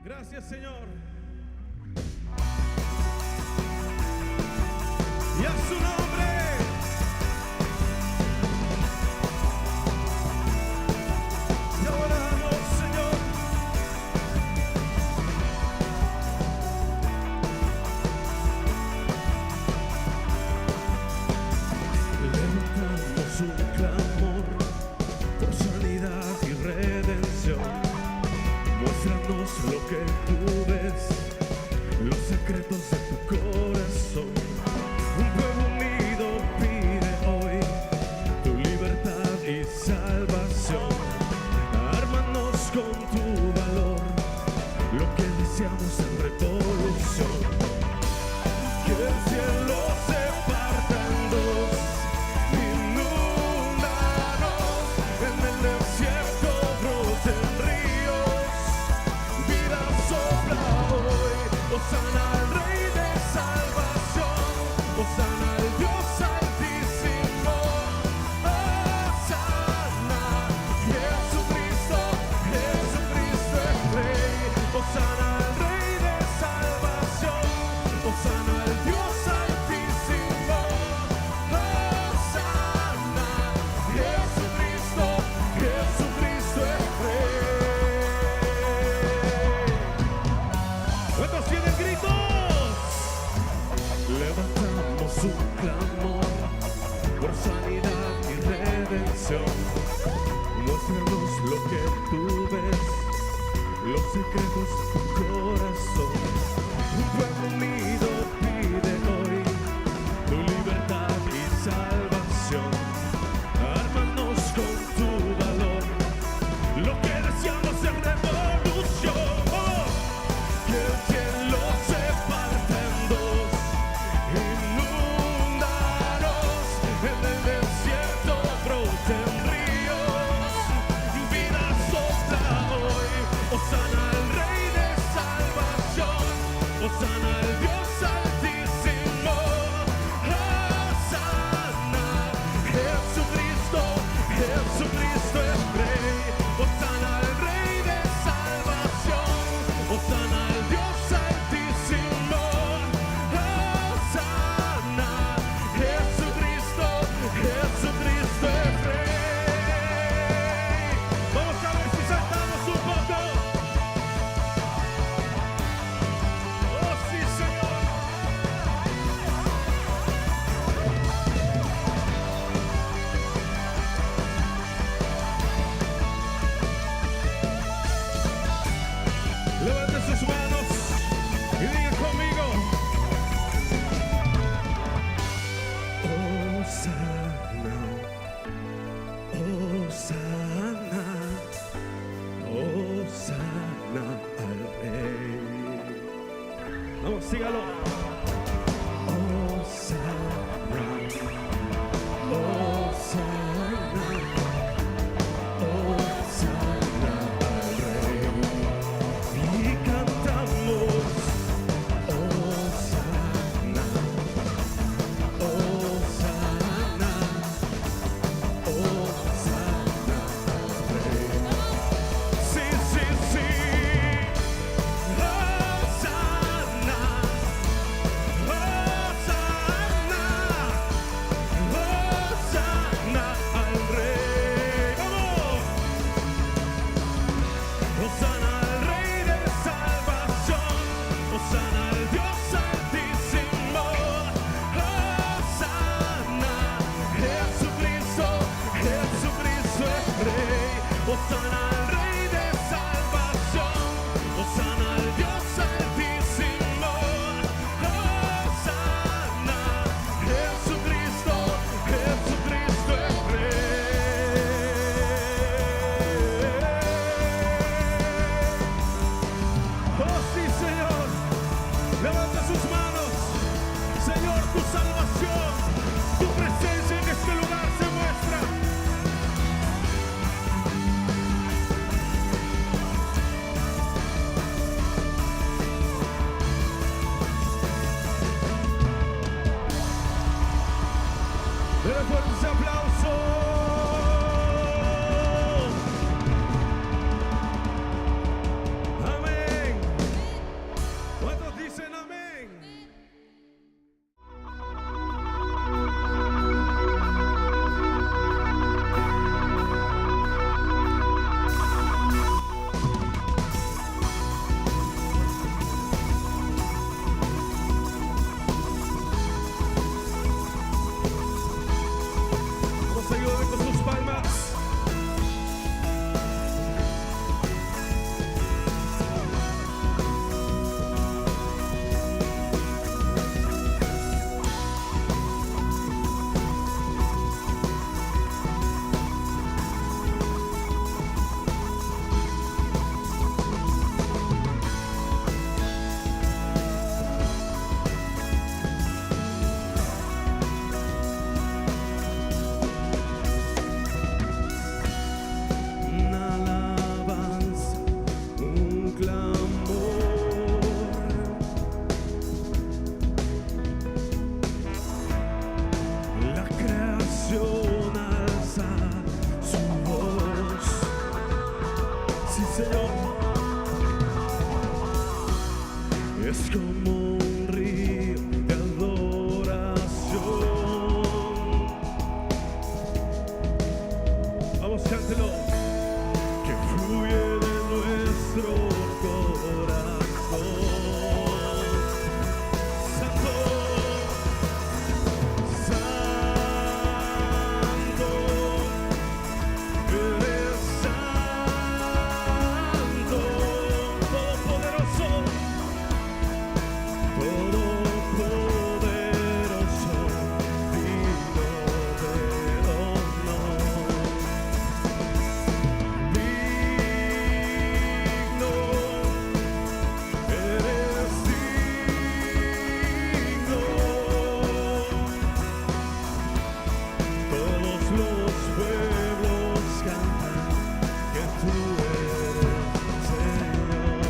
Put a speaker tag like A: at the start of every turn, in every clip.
A: Gracias, Señor. Y a su nombre. Te adoramos, Señor. Levantamos un clamor por sanidad y redención. Muéstranos lo que tú ves, los secretos de tu corazón. Un pueblo unido pide hoy tu libertad y salvación. Ármanos con tu valor, lo que deseamos en revolución. Que el cielo se parta en dos, inúndanos, en el desierto broten ríos. Vida sopla hoy, hosana al Rey de salvación, hosana al Dios altísimo, hosana. Jesucristo, Jesucristo es Rey, hosana al Rey de salvación, hosana al Dios altísimo, hosana. Jesucristo, Jesucristo es Rey. ¿Cuántos tienen gritos? Levantamos un clamor por sanidad y redención. Muéstranos lo que tú ves, los secretos de tu corazón. Un pueblo unido pide hoy tu libertad y salvación. Ármanos con tu valor, lo que deseamos es revolución. Que el cielo se parta en dos, inúndanos, en el desierto broten ríos. Vida sopla hoy, hosana al Rey de salvación, hosana al Dios altísimo, hosana. Jesucristo, Jesucristo es Rey, hosana al Rey de salvación, hosana al Dios altísimo, hosana. Jesucristo, Jesucristo es Rey. Vamos a ver si saltamos un poco. Oh, sí, Señor. Levanten sus manos y digan conmigo: Hosana, Hosana, Hosana al Rey. Vamos, sígalo. Hosana, Hosana, Hosana al Rey. Y cantamos Hosana, Hosana, Hosana al Rey. Sí, sí, sí. Hosana, Hosana, Hosana al Rey. ¡Vamos! Hosana al Rey de salvación, hosana al Dios altísimo, hosana. Jesucristo, Jesucristo es Rey, hosana al Rey de salvación, hosana al Dios altísimo, hosana. Jesucristo, Jesucristo es Rey. Oh, sí, Señor. Levanta sus manos. Señor, tu salvación, tu presencia en este lugar se muestra. cántelo. Que fluye de nuestro corazón. Santo, Santo, eres Santo, Todopoderoso, Todopoderoso, digno de honor. Digno, eres digno. Todos los pueblos cantan que tú eres Señor.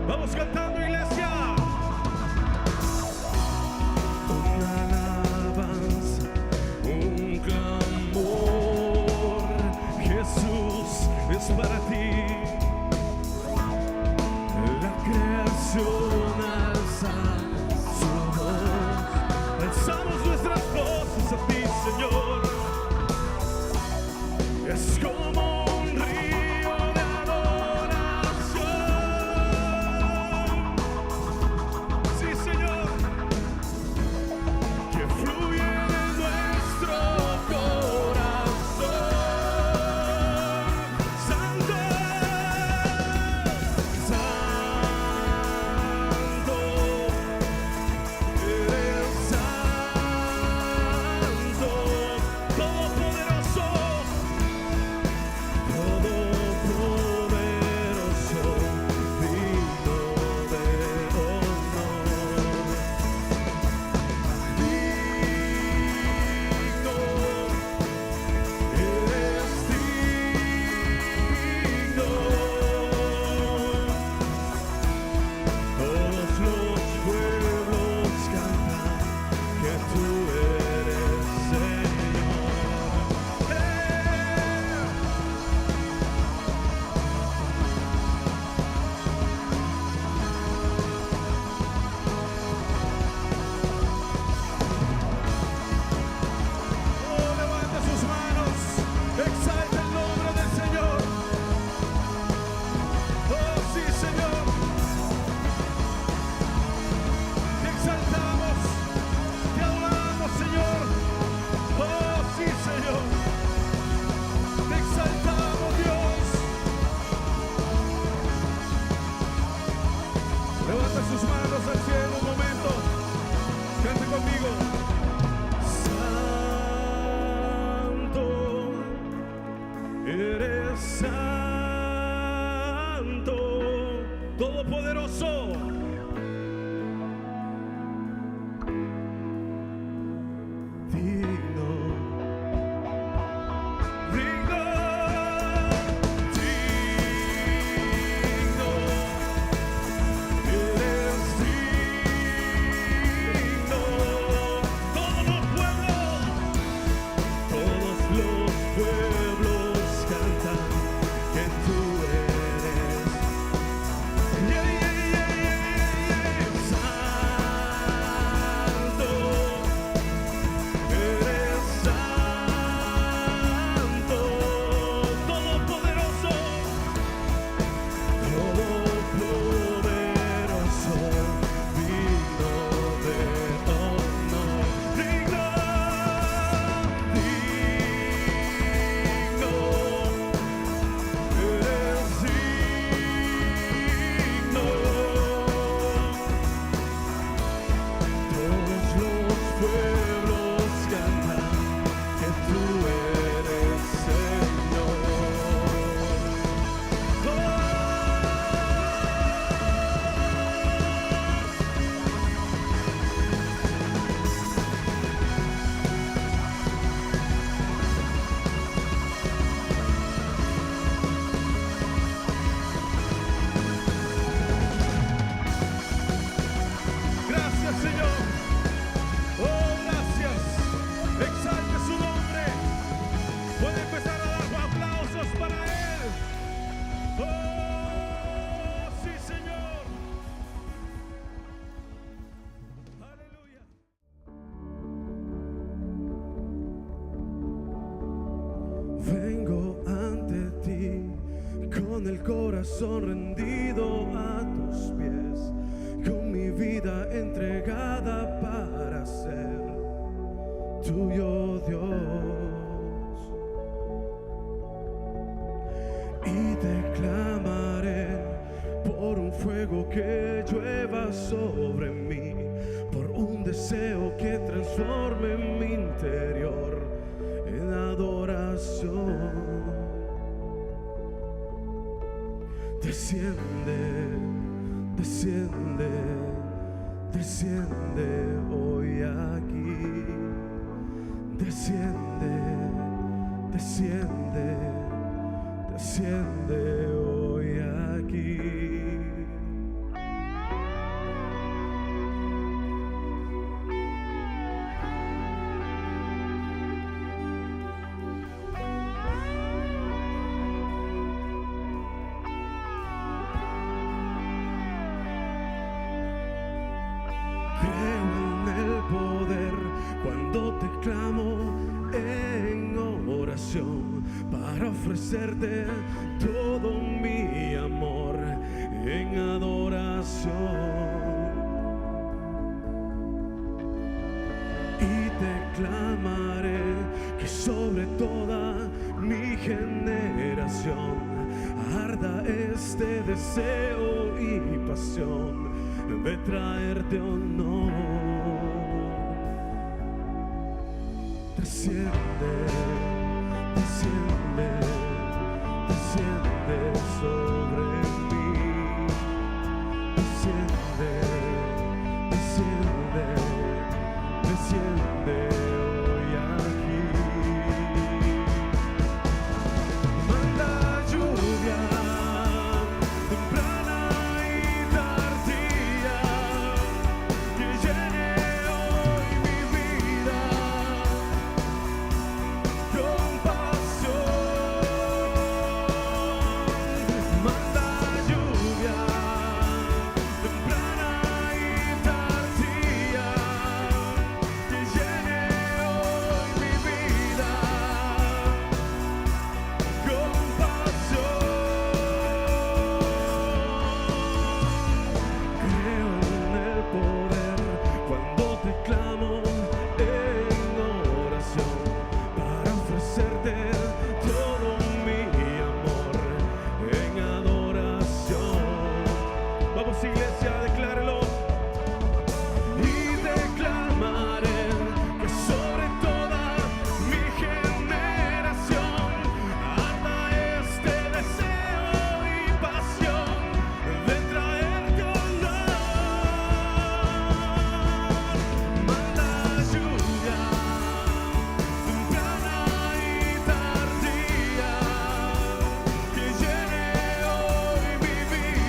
A: Vamos cantando, iglesia. Una alabanza, un clamor. Jesús es para ti. La creación alza su voz. Alzamos nuestras voces a ti, Señor. Es como un río de adoración. Sí, Señor. Que fluye de nuestro corazón. Santo, Santo, eres Santo, Todopoderoso, Todopoderoso, digno de honor. Digno, eres digno. Todos los pueblos cantan que tú eres Señor. Oh, levanta sus manos, exalta el nombre del Señor. Oh, sí, Señor. Te exaltamos, te adoramos, Señor. Oh, sí, Señor. Te exaltamos, Dios. Levanta sus manos al cielo un momento. Cante conmigo. Santo, eres Santo, Todopoderoso. Digno, digno, digno, eres digno. Todos los pueblos cantan que tú eres. Yeah, yeah, yeah, yeah. Vengo ante ti con el corazón rendido a tus pies, con mi vida entregada para ser tuyo, Dios. Y te clamaré por un fuego que llueva sobre mí, por un deseo que transforme mi interior en adoración. Desciende, desciende, desciende hoy aquí. Desciende, desciende, desciende hoy aquí. Cuando te clamo en oración para ofrecerte todo mi amor en adoración. Y te clamaré que sobre toda mi generación arda este deseo y pasión de traerte honor. Desciende, desciende, desciende sobre mí. Desciende, desciende, desciende hoy aquí. Manda lluvia temprana y tardía que llene hoy mi vida. Iglesia, declárelo. Y declamaré que sobre toda mi generación arda este deseo y pasión de traerte honor. Manda lluvia temprana y tardía que llene hoy mi vida.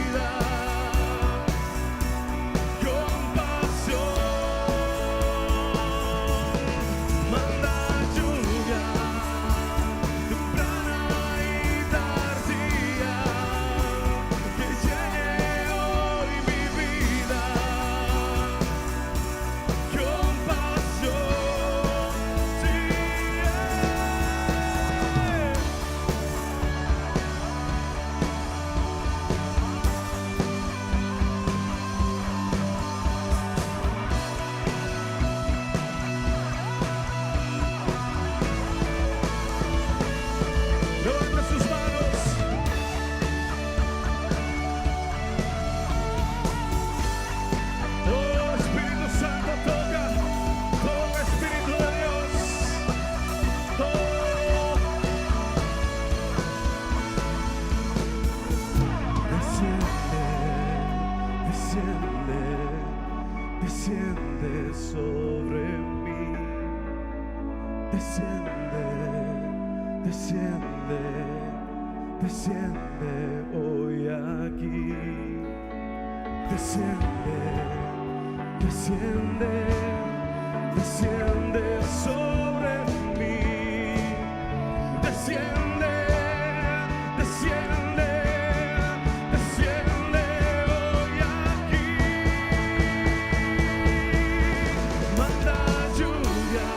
A: Desciende sobre mí, desciende, desciende, desciende hoy aquí. Desciende, desciende, desciende sobre mí. Desciende, desciende, desciende hoy aquí. Manda lluvia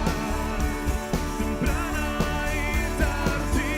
A: temprana y tardía.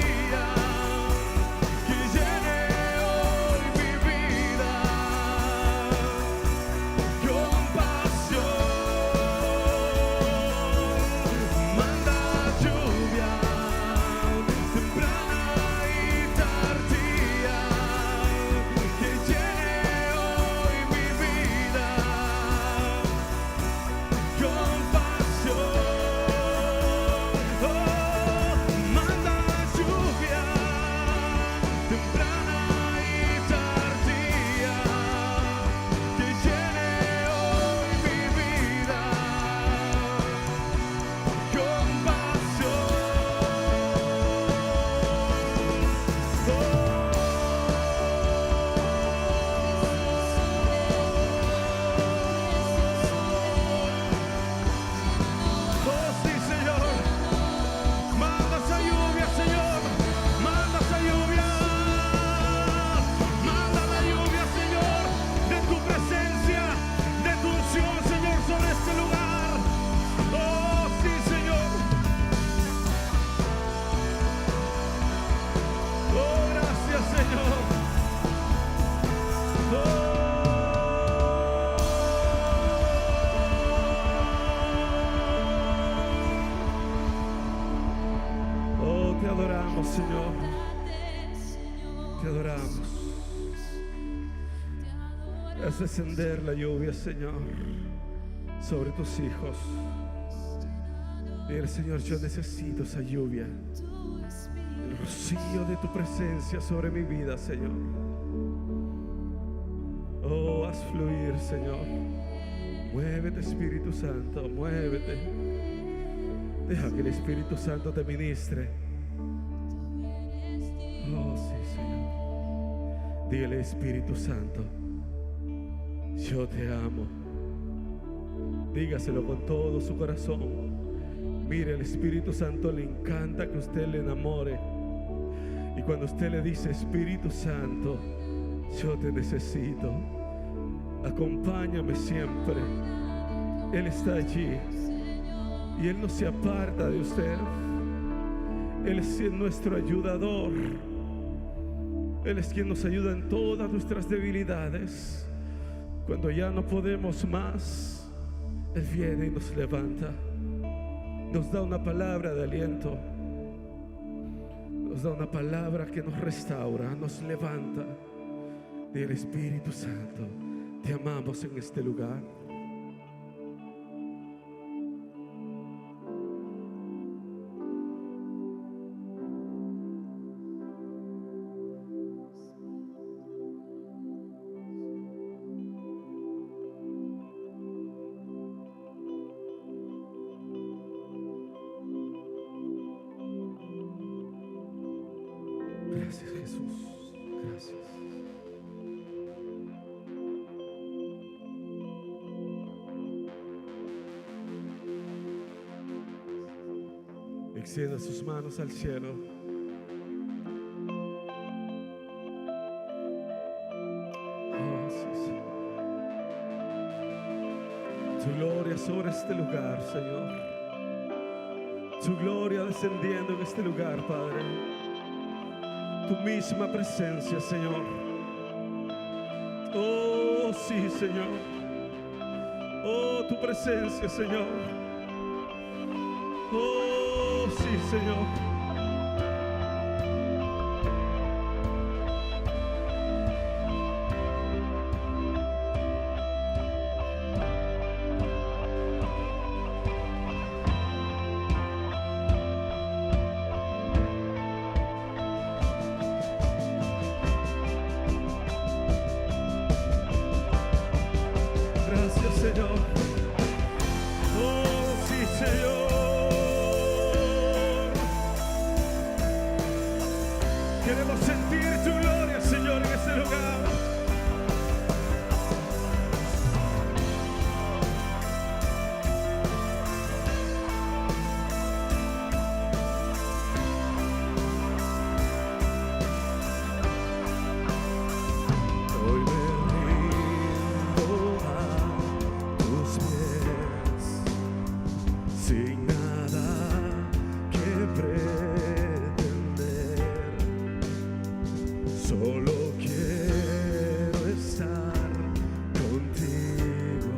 A: adoramos, Señor. Te adoramos. Haz descender la lluvia, Señor, sobre tus hijos. Mira, Señor, yo necesito esa lluvia, el rocío de tu presencia sobre mi vida, Señor. Oh, haz fluir, Señor. Muévete, Espíritu Santo, muévete. Deja que el Espíritu Santo te ministre. Oh, sí, Señor. Dile, Espíritu Santo, yo te amo. Dígaselo con todo su corazón. Mire, el Espíritu Santo le encanta que usted le enamore. Y cuando usted le dice, Espíritu Santo, yo te necesito, acompáñame siempre, Él está allí y Él no se aparta de usted. Él es nuestro ayudador. Él es quien nos ayuda en todas nuestras debilidades. Cuando ya no podemos más, Él viene y nos levanta. Nos da una palabra de aliento. Nos da una palabra que nos restaura, nos levanta. Del Espíritu Santo, te amamos en este lugar. Gracias, Jesús. Gracias. Extienda sus manos al cielo. Oh, sí, Señor. Tu gloria sobre este lugar, Señor. Tu gloria descendiendo en este lugar, Padre. Tu misma presencia, Señor. Oh, sí, Señor. Oh, tu presencia, Señor. Oh, sí, Señor. Gracias, Señor. Oh, sí, Señor. Queremos sentir tu gloria, Señor, en este lugar. Hoy me rindo a tus pies, sin nada que pretender. Solo quiero estar contigo,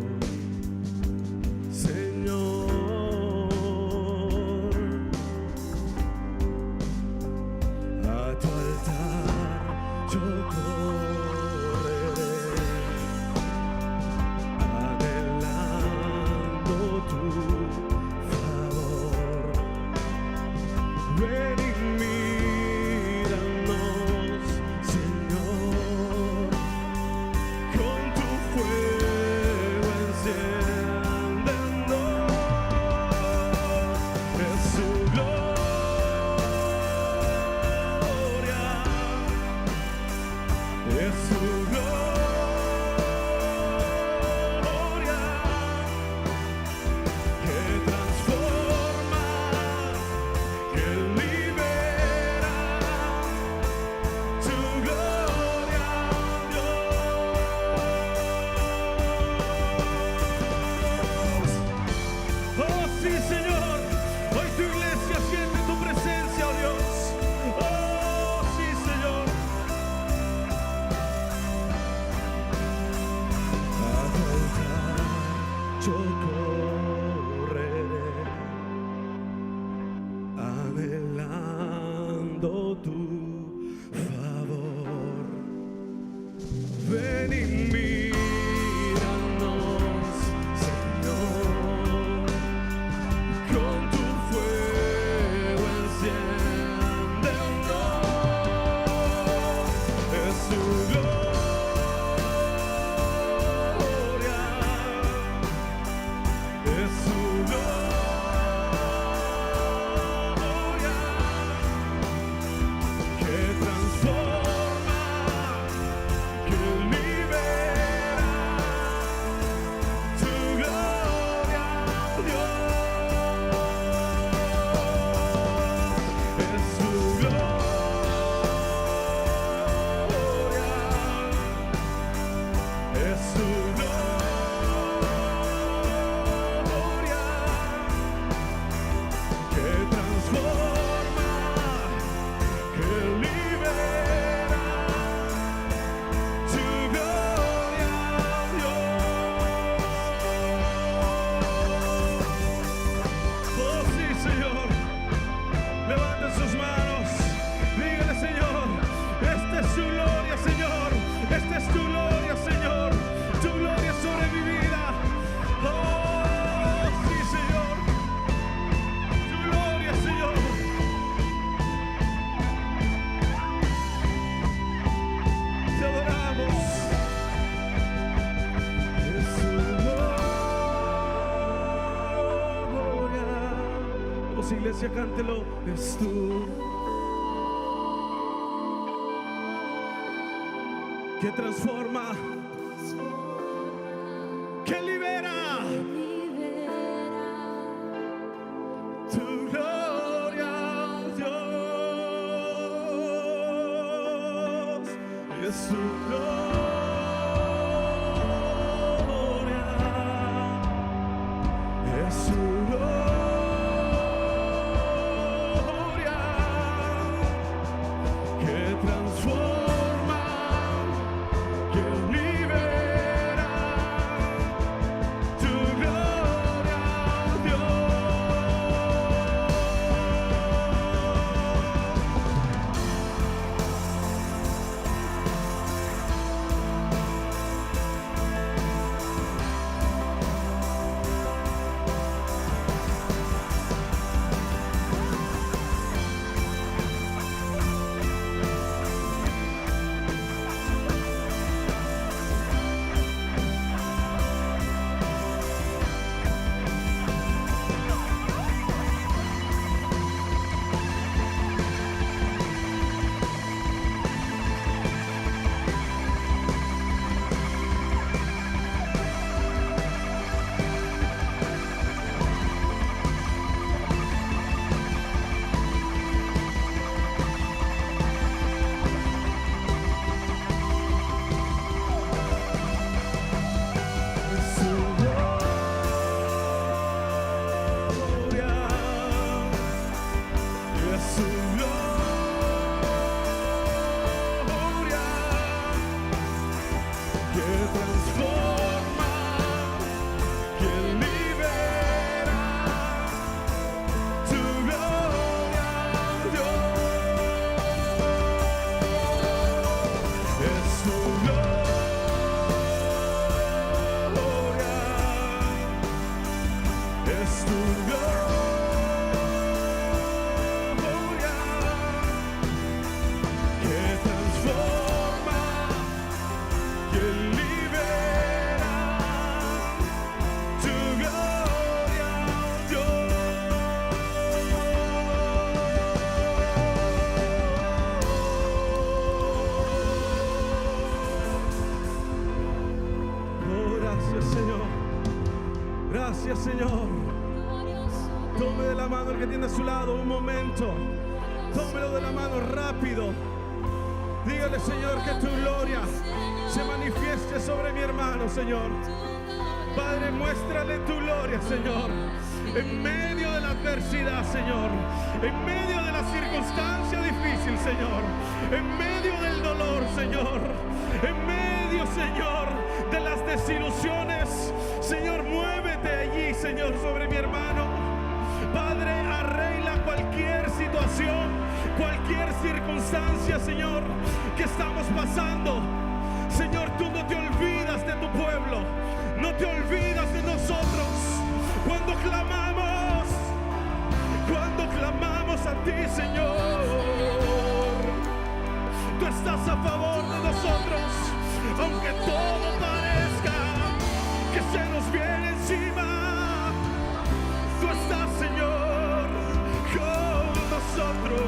A: Señor. A tu altar yo correré, anhelando tu favor. Ven y míranos, Señor, con tu fuego enciéndenos. Es su gloria, bajo tu favor. Ven y míranos, Señor, con tu fuego enciéndenos. Es tu gloria, es tu gloria que transforma, que libera. Tu gloria, oh Dios, es tu gloria, es tu gloria que transforma, que libera. Tu gloria, Dios. Oh sí, Señor. Levanten sus manos. Dígale, Señor, esta es tu gloria, Señor. Esta es tu gloria, Señor. Tu gloria sobre mi vida. Oh sí, Señor. Tu gloria, Señor. Te adoramos. Es tu gloria. Vamos, iglesia, cántelo. Es tu que transforma, que libera. Tu gloria, Dios, es tu gloria, es tu gloria que transforma, que libera. Tu gloria, Dios. Gracias, Señor. Tome de la mano el que tiene a su lado un momento. Tómelo de la mano rápido. Dígale, Señor, que tu gloria se manifieste sobre mi hermano, Señor. Padre, muéstrale tu gloria, Señor. En medio de la adversidad, Señor. En medio de la circunstancia difícil, Señor. En medio del dolor, Señor. En medio, Señor, de las desilusiones. Señor, muévete allí, Señor, sobre mi hermano. Padre, arregla cualquier situación cualquier circunstancia, Señor, que estamos pasando. Señor, tú no te olvidas de tu pueblo, no te olvidas de nosotros. Cuando clamamos a ti, Señor, tú estás a favor de nosotros, aunque todo parezca que se nos viene encima. Tú estás, Señor, con nosotros.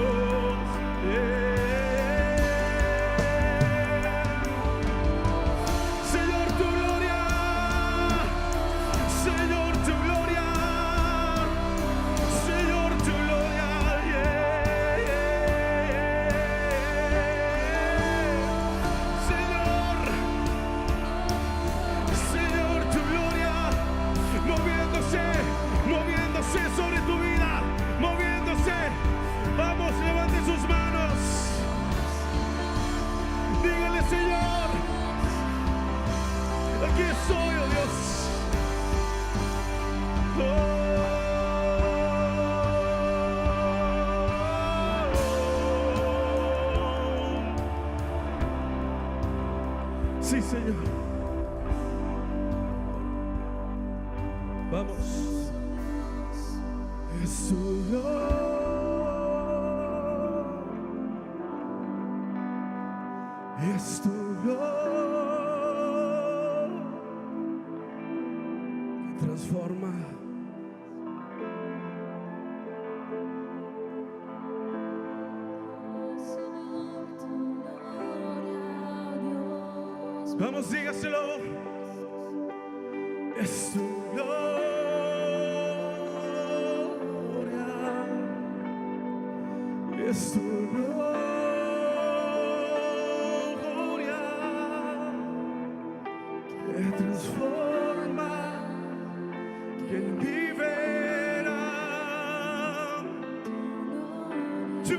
A: Señor, tu gloria, Señor, tu gloria, Señor, tu gloria. Señor, tu gloria, moviéndose sobre tu vida, moviéndose. Vamos, levante sus manos. Dígale, Señor, aquí estoy, oh Dios. Sí, Señor. Vamos. Es tu gloria, es tu gloria que transforma. Vamos, dígaselo. Es tu gloria, es tu gloria que transforma, que libera. Tu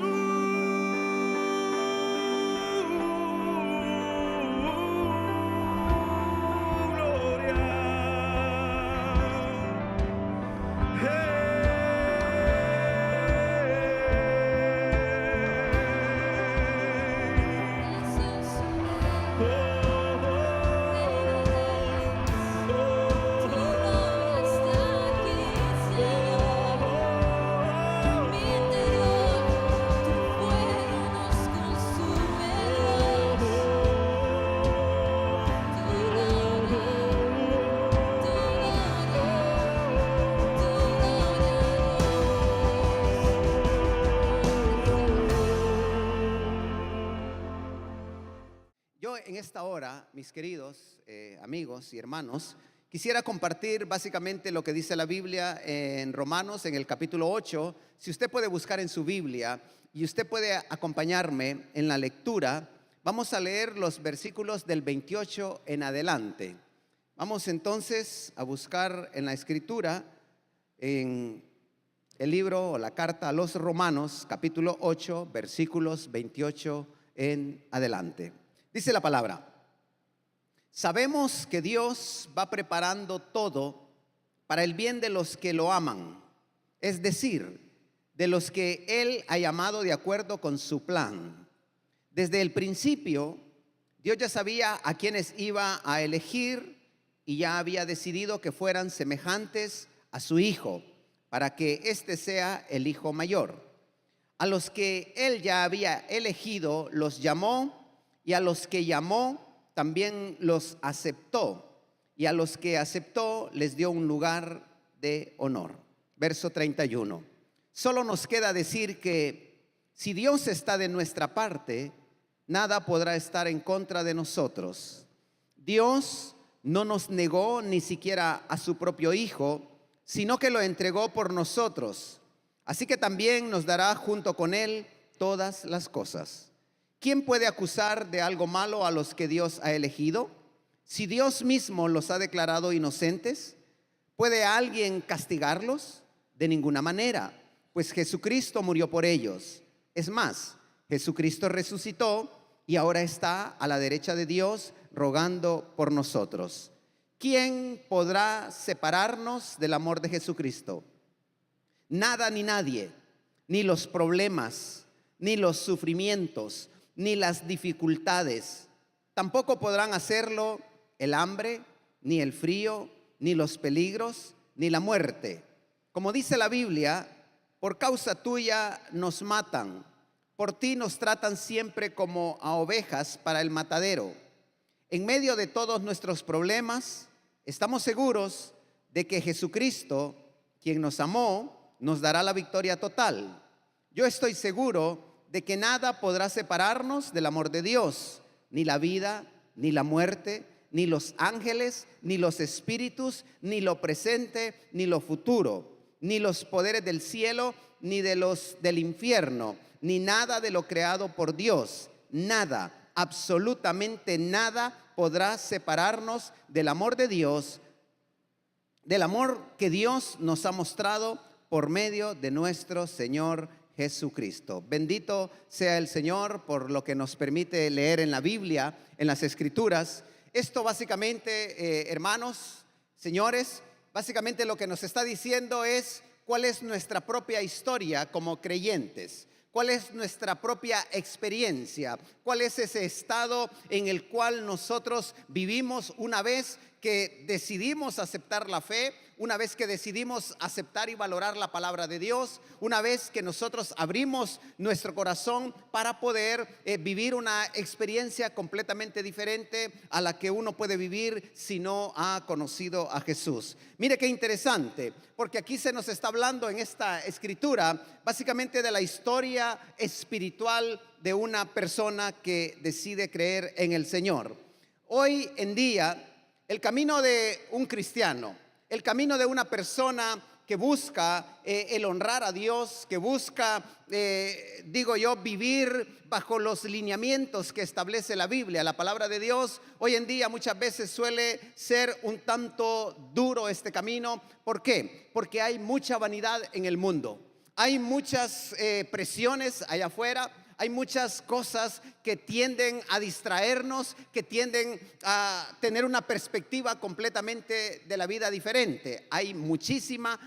B: En esta hora, mis queridos amigos y hermanos, quisiera compartir básicamente lo que dice la Biblia en Romanos, en el capítulo 8. Si usted puede buscar en su Biblia y usted puede acompañarme en la lectura, vamos a leer los versículos del 28 en adelante. Vamos entonces a buscar en la Escritura, en el libro o la carta a los Romanos, capítulo 8, versículos 28 en adelante. Dice la palabra: sabemos que Dios va preparando todo para el bien de los que lo aman, es decir, de los que Él ha llamado de acuerdo con su plan. Desde el principio, Dios ya sabía a quienes iba a elegir y ya había decidido que fueran semejantes a su Hijo, para que éste sea el Hijo mayor. A los que Él ya había elegido los llamó, y a los que llamó también los aceptó, y a los que aceptó les dio un lugar de honor. Verso 31. Solo nos queda decir que si Dios está de nuestra parte, nada podrá estar en contra de nosotros. Dios no nos negó ni siquiera a su propio Hijo, sino que lo entregó por nosotros. Así que también nos dará junto con Él todas las cosas. ¿Quién puede acusar de algo malo a los que Dios ha elegido? Si Dios mismo los ha declarado inocentes, ¿puede alguien castigarlos? De ninguna manera, pues Jesucristo murió por ellos. Es más, Jesucristo resucitó y ahora está a la derecha de Dios rogando por nosotros. ¿Quién podrá separarnos del amor de Jesucristo? Nada ni nadie, ni los problemas, ni los sufrimientos, ni las dificultades. Tampoco podrán hacerlo el hambre, ni el frío, ni los peligros, ni la muerte. Como dice la Biblia, por causa tuya nos matan, por ti nos tratan siempre como a ovejas para el matadero. En medio de todos nuestros problemas, estamos seguros de que Jesucristo, quien nos amó, nos dará la victoria total. Yo estoy seguro de que nada podrá separarnos del amor de Dios, ni la vida, ni la muerte, ni los ángeles, ni los espíritus, ni lo presente, ni lo futuro, ni los poderes del cielo, ni de los del infierno, ni nada de lo creado por Dios. Nada, absolutamente nada podrá separarnos del amor de Dios, del amor que Dios nos ha mostrado por medio de nuestro Señor Jesucristo. Bendito sea el Señor por lo que nos permite leer en la Biblia, en las Escrituras. Esto básicamente, hermanos, señores, básicamente lo que nos está diciendo es cuál es nuestra propia historia como creyentes. ¿Cuál es nuestra propia experiencia? ¿Cuál es ese estado en el cual nosotros vivimos una vez que decidimos aceptar la fe, una vez que decidimos aceptar y valorar la palabra de Dios, una vez que nosotros abrimos nuestro corazón para poder vivir una experiencia completamente diferente a la que uno puede vivir si no ha conocido a Jesús? Mire qué interesante, porque aquí se nos está hablando en esta escritura básicamente de la historia espiritual de una persona que decide creer en el Señor. Hoy en día, el camino de un cristiano, el camino de una persona que busca el honrar a Dios, que busca, vivir bajo los lineamientos que establece la Biblia, la palabra de Dios, hoy en día muchas veces suele ser un tanto duro este camino. ¿Por qué? Porque hay mucha vanidad en el mundo. Hay muchas presiones allá afuera. Hay muchas cosas que tienden a distraernos, que tienden a tener una perspectiva completamente de la vida diferente. Hay muchísima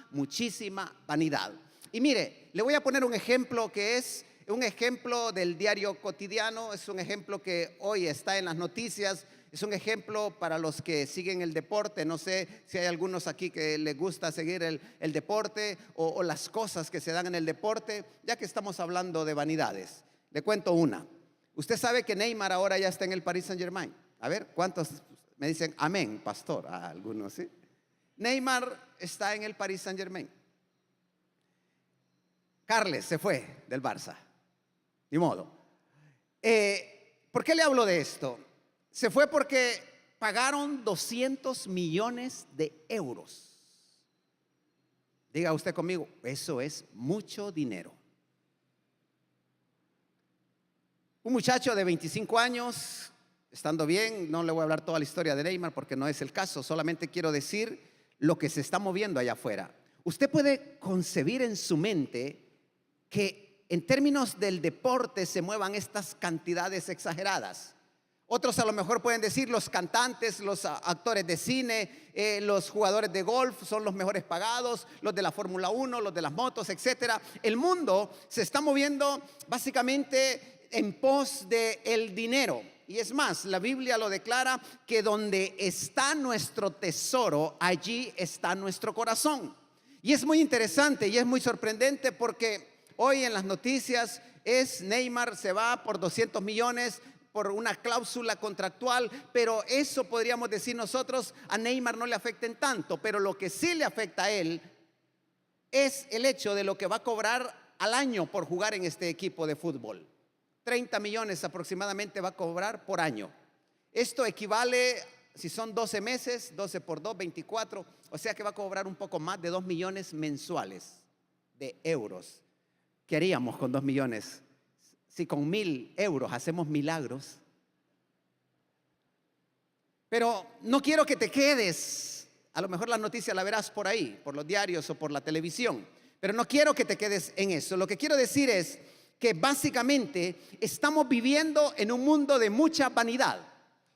B: vanidad. Y mire, le voy a poner un ejemplo que es un ejemplo del diario cotidiano, es un ejemplo que hoy está en las noticias, es un ejemplo para los que siguen el deporte. No sé si hay algunos aquí que les gusta seguir el deporte o las cosas que se dan en el deporte, ya que estamos hablando de vanidades. Le cuento una. Usted sabe que Neymar ahora ya está en el Paris Saint-Germain. A ver, ¿cuántos me dicen amén, pastor? Algunos, ¿sí? Neymar está en el Paris Saint-Germain. Carles se fue del Barça. Ni modo. ¿Por qué le hablo de esto? Se fue porque pagaron 200 millones de euros. Diga usted conmigo, eso es mucho dinero. Un muchacho de 25 años, estando bien, no le voy a hablar toda la historia de Neymar porque no es el caso, solamente quiero decir lo que se está moviendo allá afuera. Usted puede concebir en su mente que en términos del deporte se muevan estas cantidades exageradas. Otros a lo mejor pueden decir los cantantes, los actores de cine, los jugadores de golf son los mejores pagados, los de la Fórmula 1, los de las motos, etcétera. El mundo se está moviendo básicamente en pos del dinero. Y es más, la Biblia lo declara que donde está nuestro tesoro, allí está nuestro corazón. Y es muy interesante y es muy sorprendente porque hoy en las noticias Neymar se va por 200 millones por una cláusula contractual, pero eso podríamos decir nosotros a Neymar no le afecta en tanto, pero lo que sí le afecta a él es el hecho de lo que va a cobrar al año por jugar en este equipo de fútbol. 30 millones aproximadamente va a cobrar por año. Esto equivale, si son 12 meses, 12 por 2, 24, o sea que va a cobrar un poco más de 2 millones mensuales de euros. ¿Qué haríamos con 2 millones? Si con 1,000 euros hacemos milagros. Pero no quiero que te quedes, a lo mejor la noticia la verás por ahí, por los diarios o por la televisión, pero no quiero que te quedes en eso. Lo que quiero decir es que básicamente estamos viviendo en un mundo de mucha vanidad.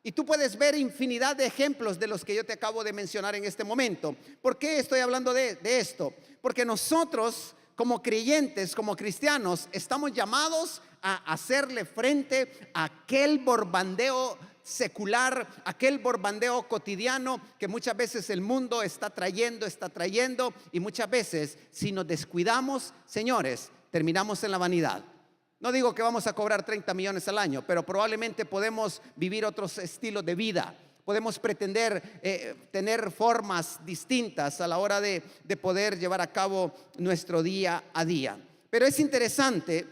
B: Y tú puedes ver infinidad de ejemplos de los que yo te acabo de mencionar en este momento. ¿Por qué estoy hablando de esto? Porque nosotros como creyentes, como cristianos, estamos llamados a hacerle frente a aquel borbandeo secular, aquel borbandeo cotidiano que muchas veces el mundo está trayendo, y muchas veces si nos descuidamos, señores, terminamos en la vanidad. No digo que vamos a cobrar 30 millones al año, pero probablemente podemos vivir otros estilos de vida. Podemos pretender tener formas distintas a la hora de poder llevar a cabo nuestro día a día. Pero es interesante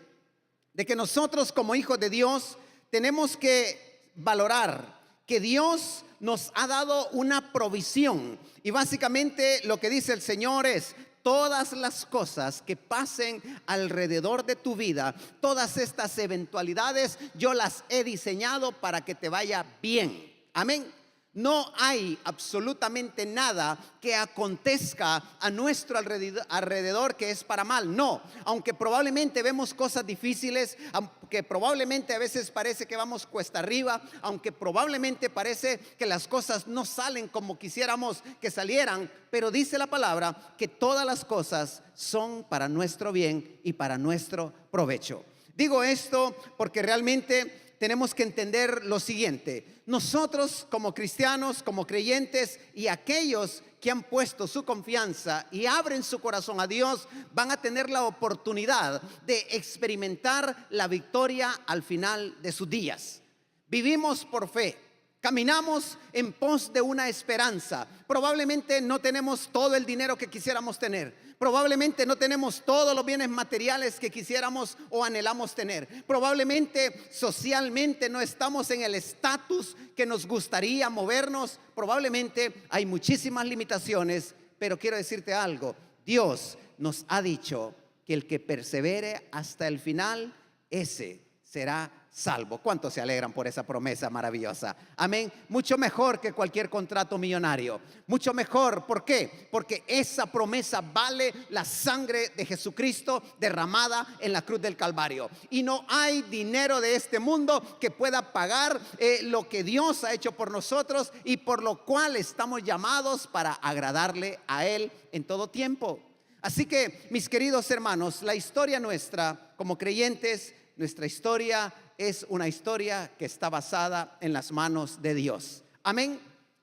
B: de que nosotros como hijos de Dios tenemos que valorar que Dios nos ha dado una provisión. Y básicamente lo que dice el Señor es: todas las cosas que pasen alrededor de tu vida, todas estas eventualidades, yo las he diseñado para que te vaya bien. Amén. No hay absolutamente nada que acontezca a nuestro alrededor que es para mal. No, aunque probablemente vemos cosas difíciles, aunque probablemente a veces parece que vamos cuesta arriba, aunque probablemente parece que las cosas no salen como quisiéramos que salieran, pero dice la palabra que todas las cosas son para nuestro bien y para nuestro provecho. Digo esto porque realmente tenemos que entender lo siguiente: nosotros como cristianos, como creyentes, y aquellos que han puesto su confianza y abren su corazón a Dios, van a tener la oportunidad de experimentar la victoria al final de sus días. Vivimos por fe, caminamos en pos de una esperanza. Probablemente no tenemos todo el dinero que quisiéramos tener. Probablemente no tenemos todos los bienes materiales que quisiéramos o anhelamos tener. Probablemente socialmente no estamos en el estatus que nos gustaría movernos. Probablemente hay muchísimas limitaciones, pero quiero decirte algo: Dios nos ha dicho que el que persevere hasta el final, ese será salvo. ¿Cuántos se alegran por esa promesa maravillosa? Amén. Mucho mejor que cualquier contrato millonario. Mucho mejor. ¿Por qué? Porque esa promesa vale la sangre de Jesucristo derramada en la cruz del Calvario. Y no hay dinero de este mundo que pueda pagar lo que Dios ha hecho por nosotros, y por lo cual estamos llamados para agradarle a Él en todo tiempo. Así que, mis queridos hermanos, la historia nuestra como creyentes, nuestra historia es una historia que está basada en las manos de Dios. Amén.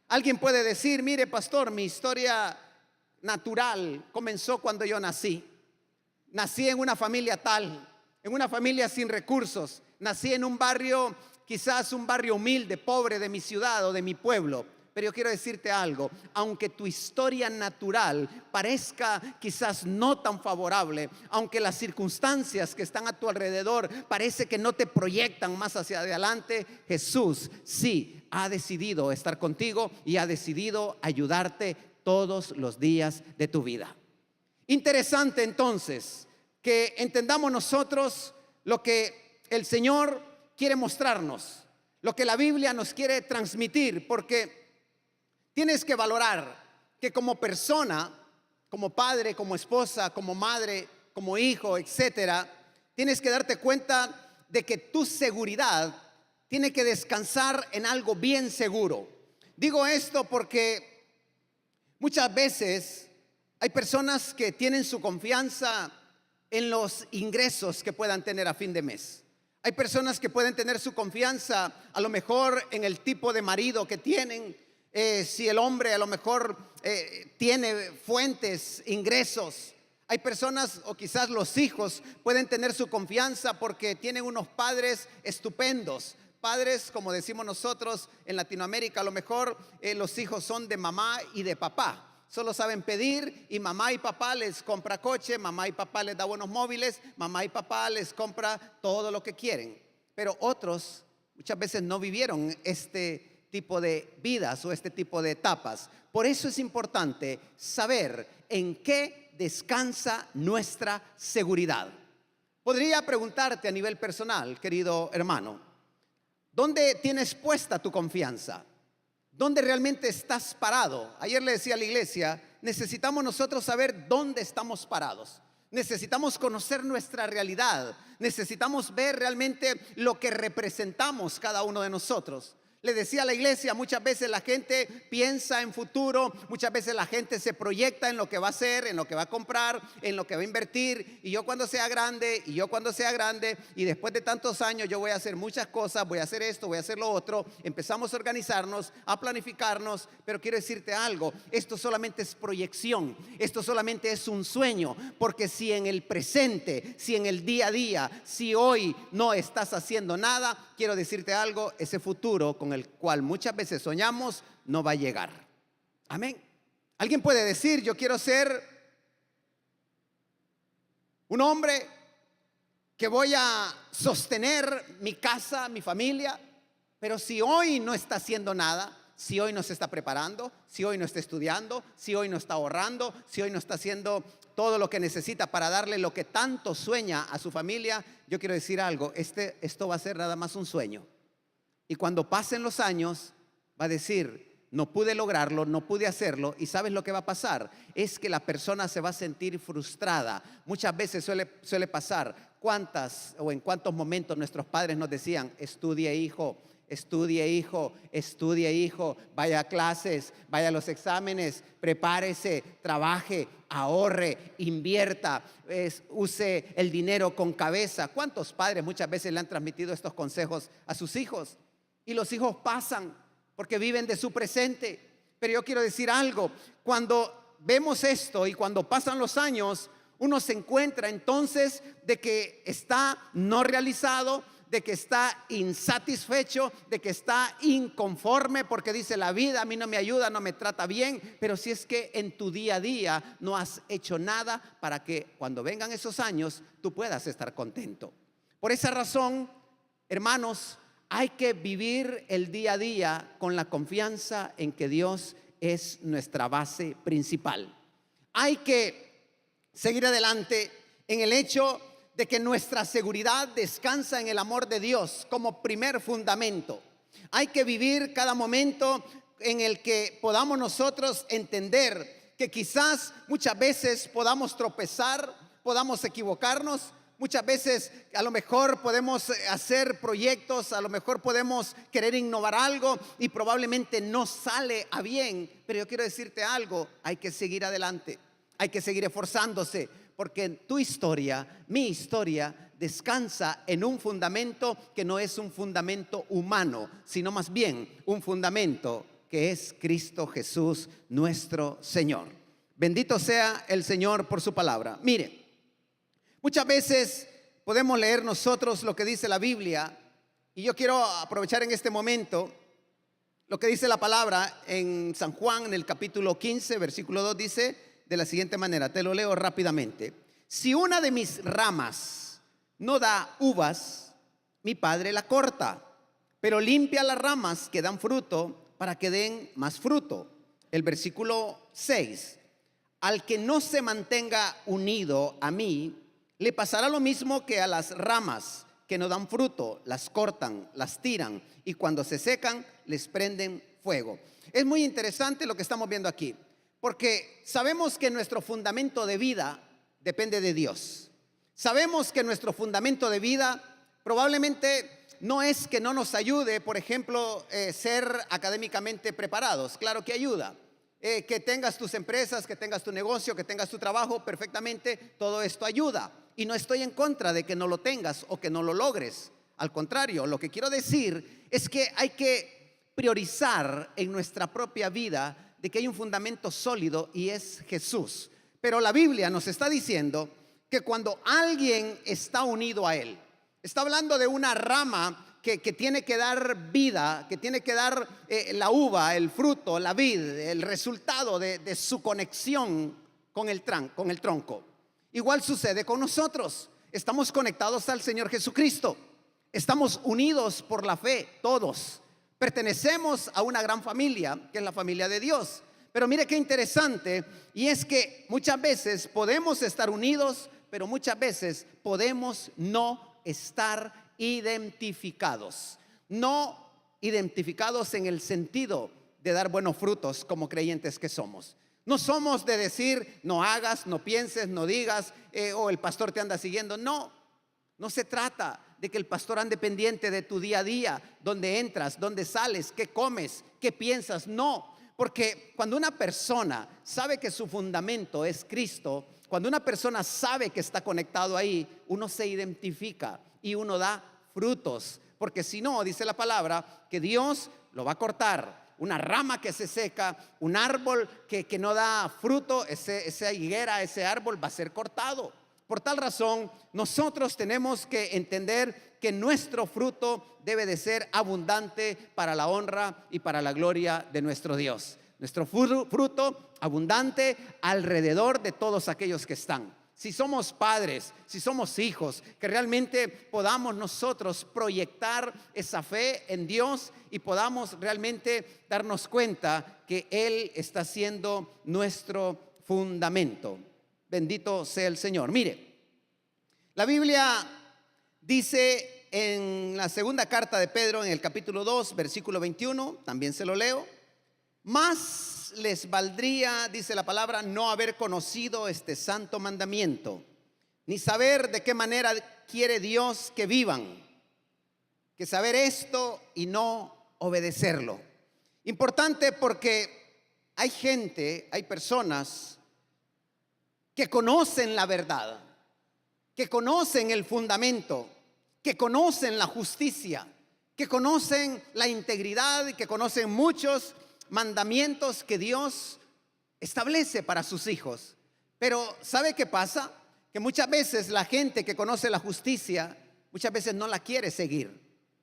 B: Alguien puede decir: mire, pastor, mi historia natural comenzó cuando yo nací. Nací en una familia tal, en una familia sin recursos. Nací en un barrio, quizás un barrio humilde, pobre de mi ciudad o de mi pueblo. Pero yo quiero decirte algo: aunque tu historia natural parezca quizás no tan favorable, aunque las circunstancias que están a tu alrededor parece que no te proyectan más hacia adelante, Jesús sí ha decidido estar contigo y ha decidido ayudarte todos los días de tu vida. Interesante entonces que entendamos nosotros lo que el Señor quiere mostrarnos, lo que la Biblia nos quiere transmitir, porque tienes que valorar que como persona, como padre, como esposa, como madre, como hijo, etcétera, tienes que darte cuenta de que tu seguridad tiene que descansar en algo bien seguro. Digo esto porque muchas veces hay personas que tienen su confianza en los ingresos que puedan tener a fin de mes. Hay personas que pueden tener su confianza a lo mejor en el tipo de marido que tienen. Si el hombre a lo mejor tiene fuentes, ingresos. Hay personas, o quizás los hijos, pueden tener su confianza porque tienen unos padres estupendos. Padres, como decimos nosotros en Latinoamérica, a lo mejor los hijos son de mamá y de papá. Solo saben pedir, y mamá y papá les compra coche, mamá y papá les da buenos móviles, mamá y papá les compra todo lo que quieren. Pero otros muchas veces no vivieron este tipo de vidas o este tipo de etapas. Por eso es importante saber en qué descansa nuestra seguridad. Podría preguntarte a nivel personal, querido hermano, ¿dónde tienes puesta tu confianza? ¿Dónde realmente estás parado? Ayer le decía a la iglesia, necesitamos nosotros saber dónde estamos parados. Necesitamos conocer nuestra realidad. Necesitamos ver realmente lo que representamos cada uno de nosotros. Le decía a la iglesia, muchas veces la gente piensa en futuro, muchas veces la gente se proyecta en lo que va a hacer, en lo que va a comprar, en lo que va a invertir. Y yo cuando sea grande, y después de tantos años yo voy a hacer muchas cosas, voy a hacer esto, voy a hacer lo otro. Empezamos a organizarnos, a planificarnos, pero quiero decirte algo, esto solamente es proyección, esto solamente es un sueño, porque si en el presente, si en el día a día, si hoy no estás haciendo nada, quiero decirte algo, ese futuro con el cual muchas veces soñamos no va a llegar. Amén. Alguien puede decir, yo quiero ser un hombre que voy a sostener mi casa, mi familia, pero si hoy no está haciendo nada, si hoy no se está preparando, si hoy no está estudiando, si hoy no está ahorrando, si hoy no está haciendo todo lo que necesita para darle lo que tanto sueña a su familia, yo quiero decir algo, esto va a ser nada más un sueño. Y cuando pasen los años, va a decir, no pude lograrlo, no pude hacerlo. ¿Y sabes lo que va a pasar? Es que la persona se va a sentir frustrada. Muchas veces suele pasar. En cuántos momentos nuestros padres nos decían, estudie hijo, estudie hijo, estudie hijo, vaya a clases, vaya a los exámenes, prepárese, trabaje, ahorre, invierta, use el dinero con cabeza. ¿Cuántos padres muchas veces le han transmitido estos consejos a sus hijos? Y los hijos pasan porque viven de su presente. Pero yo quiero decir algo, cuando vemos esto y cuando pasan los años, uno se encuentra entonces de que está no realizado, de que está insatisfecho, de que está inconforme porque dice la vida a mí no me ayuda, no me trata bien. Pero si es que en tu día a día no has hecho nada para que cuando vengan esos años tú puedas estar contento. Por esa razón, hermanos, hay que vivir el día a día con la confianza en que Dios es nuestra base principal. Hay que seguir adelante en el hecho de que nuestra seguridad descansa en el amor de Dios como primer fundamento. Hay que vivir cada momento en el que podamos nosotros entender que quizás muchas veces podamos tropezar, podamos equivocarnos. Muchas veces a lo mejor podemos hacer proyectos, a lo mejor podemos querer innovar algo y probablemente no sale a bien. Pero yo quiero decirte algo, hay que seguir adelante, hay que seguir esforzándose, porque tu historia, mi historia, descansa en un fundamento que no es un fundamento humano, sino más bien un fundamento que es Cristo Jesús, nuestro Señor. Bendito sea el Señor por su palabra. Mire, muchas veces podemos leer nosotros lo que dice la Biblia, y yo quiero aprovechar en este momento lo que dice la palabra en San Juan, en el capítulo 15, versículo 2, dice de la siguiente manera, te lo leo rápidamente. Si una de mis ramas no da uvas, mi Padre la corta, pero limpia las ramas que dan fruto para que den más fruto. El versículo 6, al que no se mantenga unido a mí, le pasará lo mismo que a las ramas que no dan fruto, las cortan, las tiran y cuando se secan les prenden fuego. Es muy interesante lo que estamos viendo aquí, porque sabemos que nuestro fundamento de vida depende de Dios. Sabemos que nuestro fundamento de vida probablemente no es que no nos ayude, por ejemplo, ser académicamente preparados. Claro que ayuda. Que tengas tus empresas, que tengas tu negocio, que tengas tu trabajo perfectamente, todo esto ayuda. Y no estoy en contra de que no lo tengas o que no lo logres. Al contrario, lo que quiero decir es que hay que priorizar en nuestra propia vida de que hay un fundamento sólido y es Jesús. Pero la Biblia nos está diciendo que cuando alguien está unido a Él, está hablando de una rama que tiene que dar vida, que tiene que dar la uva, el fruto, la vid, el resultado de su conexión con el tronco. Igual sucede con nosotros. Estamos conectados al Señor Jesucristo. Estamos unidos por la fe, todos. Pertenecemos a una gran familia, que es la familia de Dios. Pero mire qué interesante, y es que muchas veces podemos estar unidos, pero muchas veces podemos no estar identificados. No identificados en el sentido de dar buenos frutos como creyentes que somos. No somos de decir, no hagas, no pienses, no digas, o el pastor te anda siguiendo. No se trata de que el pastor ande pendiente de tu día a día, dónde entras, dónde sales, qué comes, qué piensas. No, porque cuando una persona sabe que su fundamento es Cristo, cuando una persona sabe que está conectado ahí, uno se identifica y uno da frutos. Porque si no, dice la palabra, que Dios lo va a cortar. Una rama que se seca, un árbol que no da fruto, esa higuera, ese árbol va a ser cortado. Por tal razón, nosotros tenemos que entender que nuestro fruto debe de ser abundante para la honra y para la gloria de nuestro Dios. Nuestro fruto abundante alrededor de todos aquellos que están. Si somos padres, si somos hijos, que realmente podamos nosotros proyectar esa fe en Dios y podamos realmente darnos cuenta que Él está siendo nuestro fundamento. Bendito sea el Señor. Mire, la Biblia dice en la segunda carta de Pedro, en el capítulo 2, versículo 21, también se lo leo: más les valdría, dice la palabra, no haber conocido este santo mandamiento, ni saber de qué manera quiere Dios que vivan, que saber esto y no obedecerlo. Importante porque hay gente, hay personas que conocen la verdad, que conocen el fundamento, que conocen la justicia, que conocen la integridad y que conocen muchos mandamientos que Dios establece para sus hijos. Pero ¿sabe qué pasa? Que muchas veces la gente que conoce la justicia, muchas veces no la quiere seguir.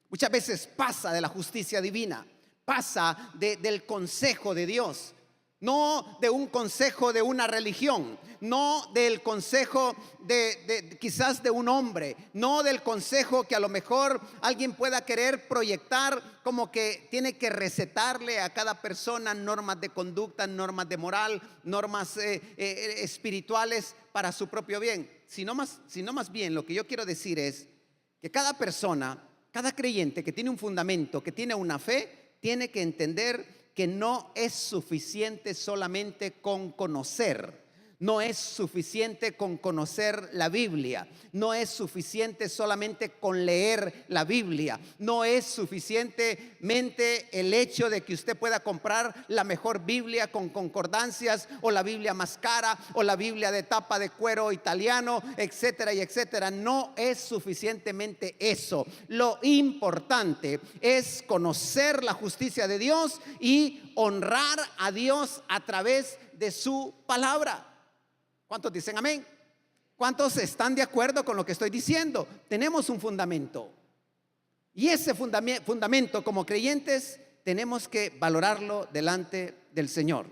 B: Muchas veces pasa de la justicia divina, pasa del consejo de Dios. No de un consejo de una religión, no del consejo quizás de un hombre, no del consejo que a lo mejor alguien pueda querer proyectar como que tiene que recetarle a cada persona normas de conducta, normas de moral, normas espirituales para su propio bien. Sino más bien lo que yo quiero decir es que cada persona, cada creyente que tiene un fundamento, que tiene una fe, tiene que entender que no es suficiente solamente con conocer. No es suficiente con conocer la Biblia. No es suficiente solamente con leer la Biblia. No es suficientemente el hecho de que usted pueda comprar la mejor Biblia con concordancias, o la Biblia más cara, o la Biblia de tapa de cuero italiano, etcétera y etcétera. No es suficientemente eso. Lo importante es conocer la justicia de Dios y honrar a Dios a través de su palabra. ¿Cuántos dicen amén? ¿Cuántos están de acuerdo con lo que estoy diciendo? Tenemos un fundamento. Y ese fundamento, como creyentes, tenemos que valorarlo delante del Señor.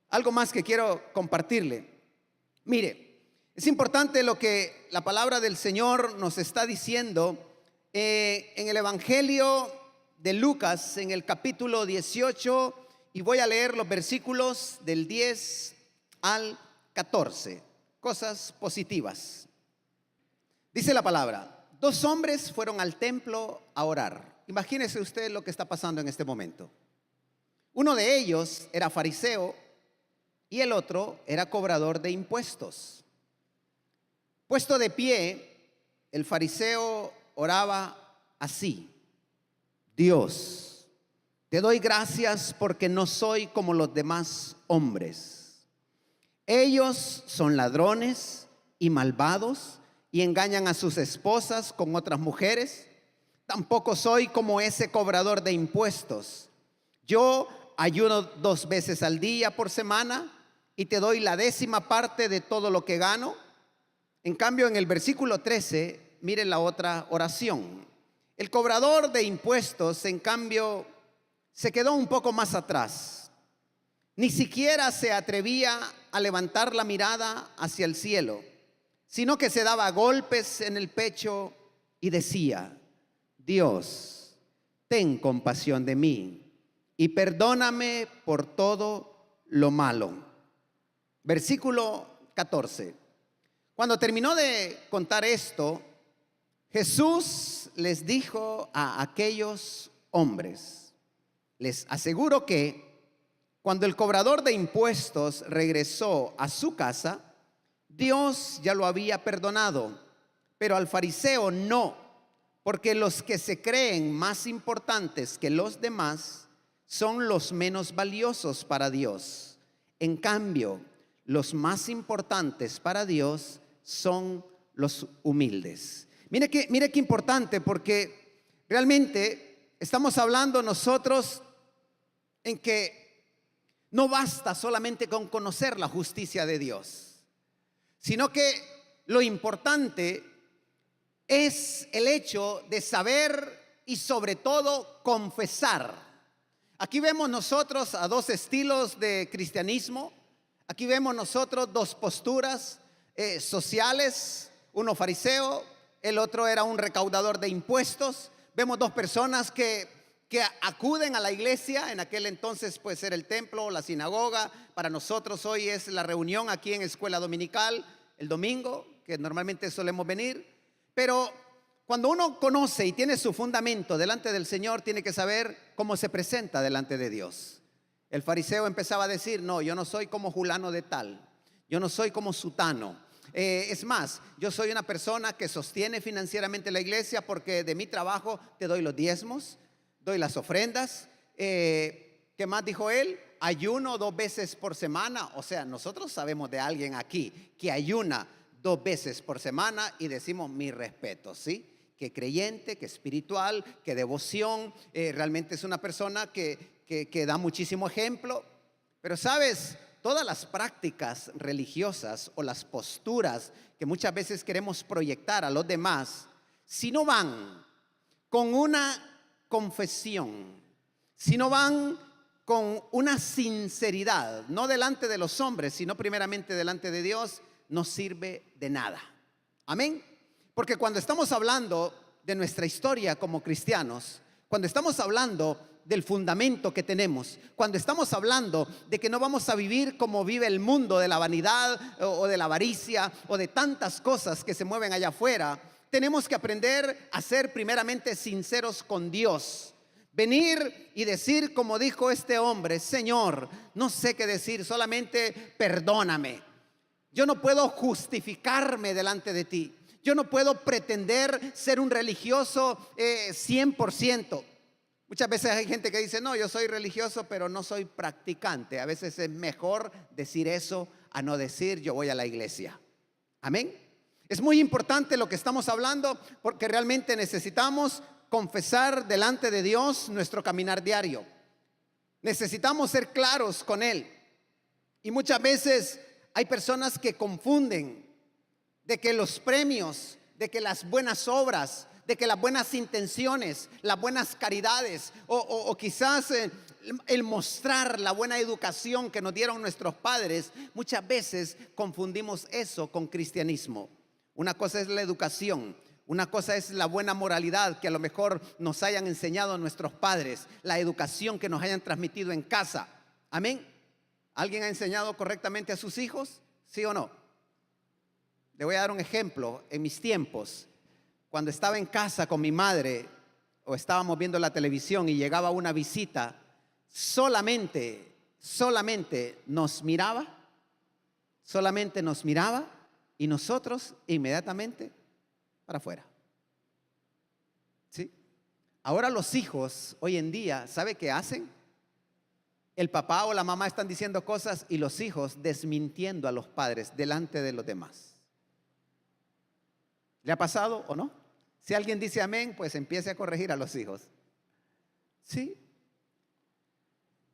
B: Algo más que quiero compartirle. Mire, es importante lo que la palabra del Señor nos está diciendo en el Evangelio de Lucas, en el capítulo 18, y voy a leer los versículos del 10 al 14, cosas positivas. Dice la palabra: 2 hombres fueron al templo a orar. Imagínese usted lo que está pasando en este momento. Uno de ellos era fariseo y el otro era cobrador de impuestos. Puesto de pie, el fariseo oraba así: Dios, te doy gracias porque no soy como los demás hombres. Ellos son ladrones y malvados y engañan a sus esposas con otras mujeres. Tampoco soy como ese cobrador de impuestos. Yo ayuno 2 veces al día por semana y te doy la 10ª parte de todo lo que gano. En cambio, en el versículo 13, miren la otra oración. El cobrador de impuestos, en cambio, se quedó un poco más atrás. Ni siquiera se atrevía a levantar la mirada hacia el cielo, sino que se daba golpes en el pecho y decía: Dios, ten compasión de mí y perdóname por todo lo malo. Versículo 14. Cuando terminó de contar esto, Jesús les dijo a aquellos hombres: les aseguro que cuando el cobrador de impuestos regresó a su casa, Dios ya lo había perdonado, pero al fariseo no, porque los que se creen más importantes que los demás son los menos valiosos para Dios. En cambio, los más importantes para Dios son los humildes. Mire qué importante, porque realmente estamos hablando nosotros en que no basta solamente con conocer la justicia de Dios, sino que lo importante es el hecho de saber y sobre todo confesar. Aquí vemos nosotros a dos estilos de cristianismo. Aquí vemos nosotros dos posturas sociales, uno fariseo, el otro era un recaudador de impuestos. Vemos dos personas que acuden a la iglesia. En aquel entonces pues era el templo, la sinagoga. Para nosotros hoy es la reunión aquí en escuela dominical, el domingo, que normalmente solemos venir. Pero cuando uno conoce y tiene su fundamento delante del Señor, tiene que saber cómo se presenta delante de Dios. El fariseo empezaba a decir: no, yo no soy como fulano de tal, yo no soy como sutano. Es más, yo soy una persona que sostiene financieramente la iglesia porque de mi trabajo te doy los diezmos, doy las ofrendas. ¿Qué más dijo él? Ayuno 2 veces por semana. O sea, nosotros sabemos de alguien aquí que ayuna 2 veces por semana y decimos: mi respeto, ¿sí? Que creyente, que espiritual, que devoción. Realmente es una persona que da muchísimo ejemplo. Pero sabes, todas las prácticas religiosas o las posturas que muchas veces queremos proyectar a los demás, si no van con una confesión, si no van con una sinceridad, no delante de los hombres, sino primeramente delante de Dios, no sirve de nada. Amén. Porque cuando estamos hablando de nuestra historia como cristianos, cuando estamos hablando del fundamento que tenemos, cuando estamos hablando de que no vamos a vivir como vive el mundo, de la vanidad o de la avaricia o de tantas cosas que se mueven allá afuera, tenemos que aprender a ser primeramente sinceros con Dios. Venir y decir como dijo este hombre: Señor, no sé qué decir, solamente perdóname. Yo no puedo justificarme delante de ti. Yo no puedo pretender ser un religioso 100%. Muchas veces hay gente que dice: no, yo soy religioso pero no soy practicante. A veces es mejor decir eso a no decir: yo voy a la iglesia. Amén. Es muy importante lo que estamos hablando, porque realmente necesitamos confesar delante de Dios nuestro caminar diario. Necesitamos ser claros con Él. Y muchas veces hay personas que confunden de que los premios, de que las buenas obras, de que las buenas intenciones, las buenas caridades o quizás el mostrar la buena educación que nos dieron nuestros padres, muchas veces confundimos eso con cristianismo. Una cosa es la educación, una cosa es la buena moralidad que a lo mejor nos hayan enseñado nuestros padres, la educación que nos hayan transmitido en casa. Amén. ¿Alguien ha enseñado correctamente a sus hijos? ¿Sí o no? Le voy a dar un ejemplo. En mis tiempos, cuando estaba en casa con mi madre o estábamos viendo la televisión y llegaba una visita, solamente nos miraba y nosotros inmediatamente para afuera. ¿Sí? Ahora los hijos hoy en día, ¿sabe qué hacen? El papá o la mamá están diciendo cosas y los hijos desmintiendo a los padres delante de los demás. ¿Le ha pasado o no? Si alguien dice amén, pues empiece a corregir a los hijos. ¿Sí?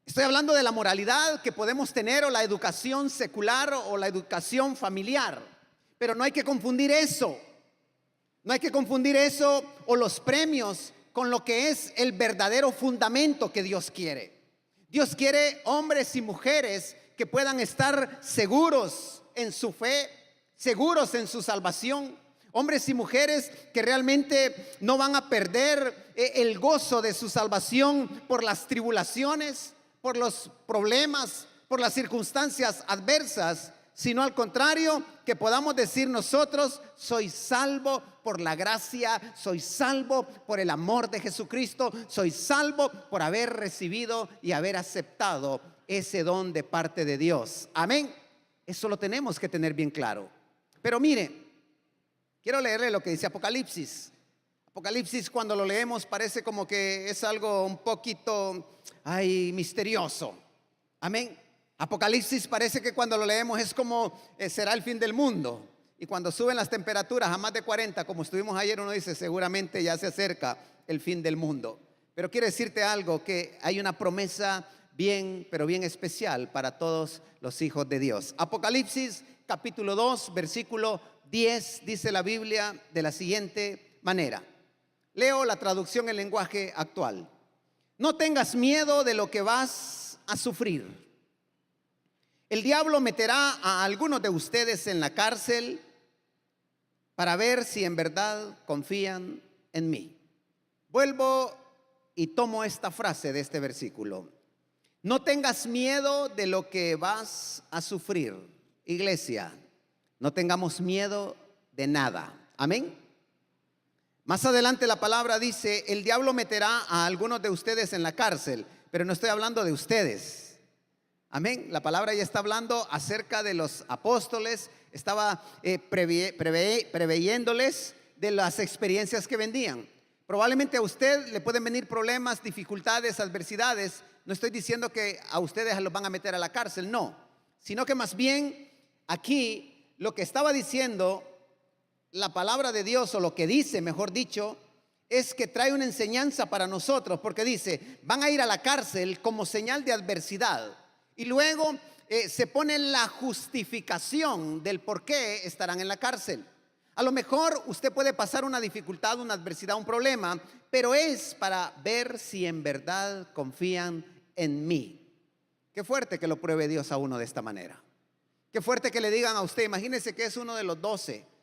B: Estoy hablando de la moralidad que podemos tener, o la educación secular o la educación familiar. Pero no hay que confundir eso. No hay que confundir eso o los premios con lo que es el verdadero fundamento que Dios quiere. Dios quiere hombres y mujeres que puedan estar seguros en su fe, seguros en su salvación. Hombres y mujeres que realmente no van a perder el gozo de su salvación por las tribulaciones, por los problemas, por las circunstancias adversas, sino al contrario, que podamos decir nosotros: soy salvo por la gracia, soy salvo por el amor de Jesucristo, soy salvo por haber recibido y haber aceptado ese don de parte de Dios. Amén. Eso lo tenemos que tener bien claro. Pero mire, quiero leerle lo que dice Apocalipsis Apocalipsis, cuando lo leemos, parece como que es algo un poquito, misterioso. Amén. Apocalipsis parece que cuando lo leemos es como será el fin del mundo. Y cuando suben las temperaturas a más de 40, como estuvimos ayer, uno dice seguramente ya se acerca el fin del mundo. Pero quiero decirte algo, que hay una promesa bien, pero bien especial para todos los hijos de Dios. Apocalipsis capítulo 2, versículo 10, dice la Biblia de la siguiente manera. Leo la traducción en lenguaje actual. No tengas miedo de lo que vas a sufrir. El diablo meterá a algunos de ustedes en la cárcel para ver si en verdad confían en mí. Vuelvo y tomo esta frase de este versículo. No tengas miedo de lo que vas a sufrir. Iglesia, no tengamos miedo de nada. Amén. Más adelante la palabra dice, el diablo meterá a algunos de ustedes en la cárcel, pero no estoy hablando de ustedes. Amén. La palabra ya está hablando acerca de los apóstoles, estaba preveyéndoles de las experiencias que vendían. Probablemente a usted le pueden venir problemas, dificultades, adversidades. No estoy diciendo que a ustedes los van a meter a la cárcel, no. Sino que más bien aquí lo que estaba diciendo la palabra de Dios, o lo que dice, mejor dicho, es que trae una enseñanza para nosotros, porque dice, van a ir a la cárcel como señal de adversidad. Y luego se pone la justificación del por qué estarán en la cárcel. A lo mejor usted puede pasar una dificultad, una adversidad, un problema, pero es para ver si en verdad confían en mí. Qué fuerte que lo pruebe Dios a uno de esta manera. Qué fuerte que le digan a usted, imagínese que es uno de los 12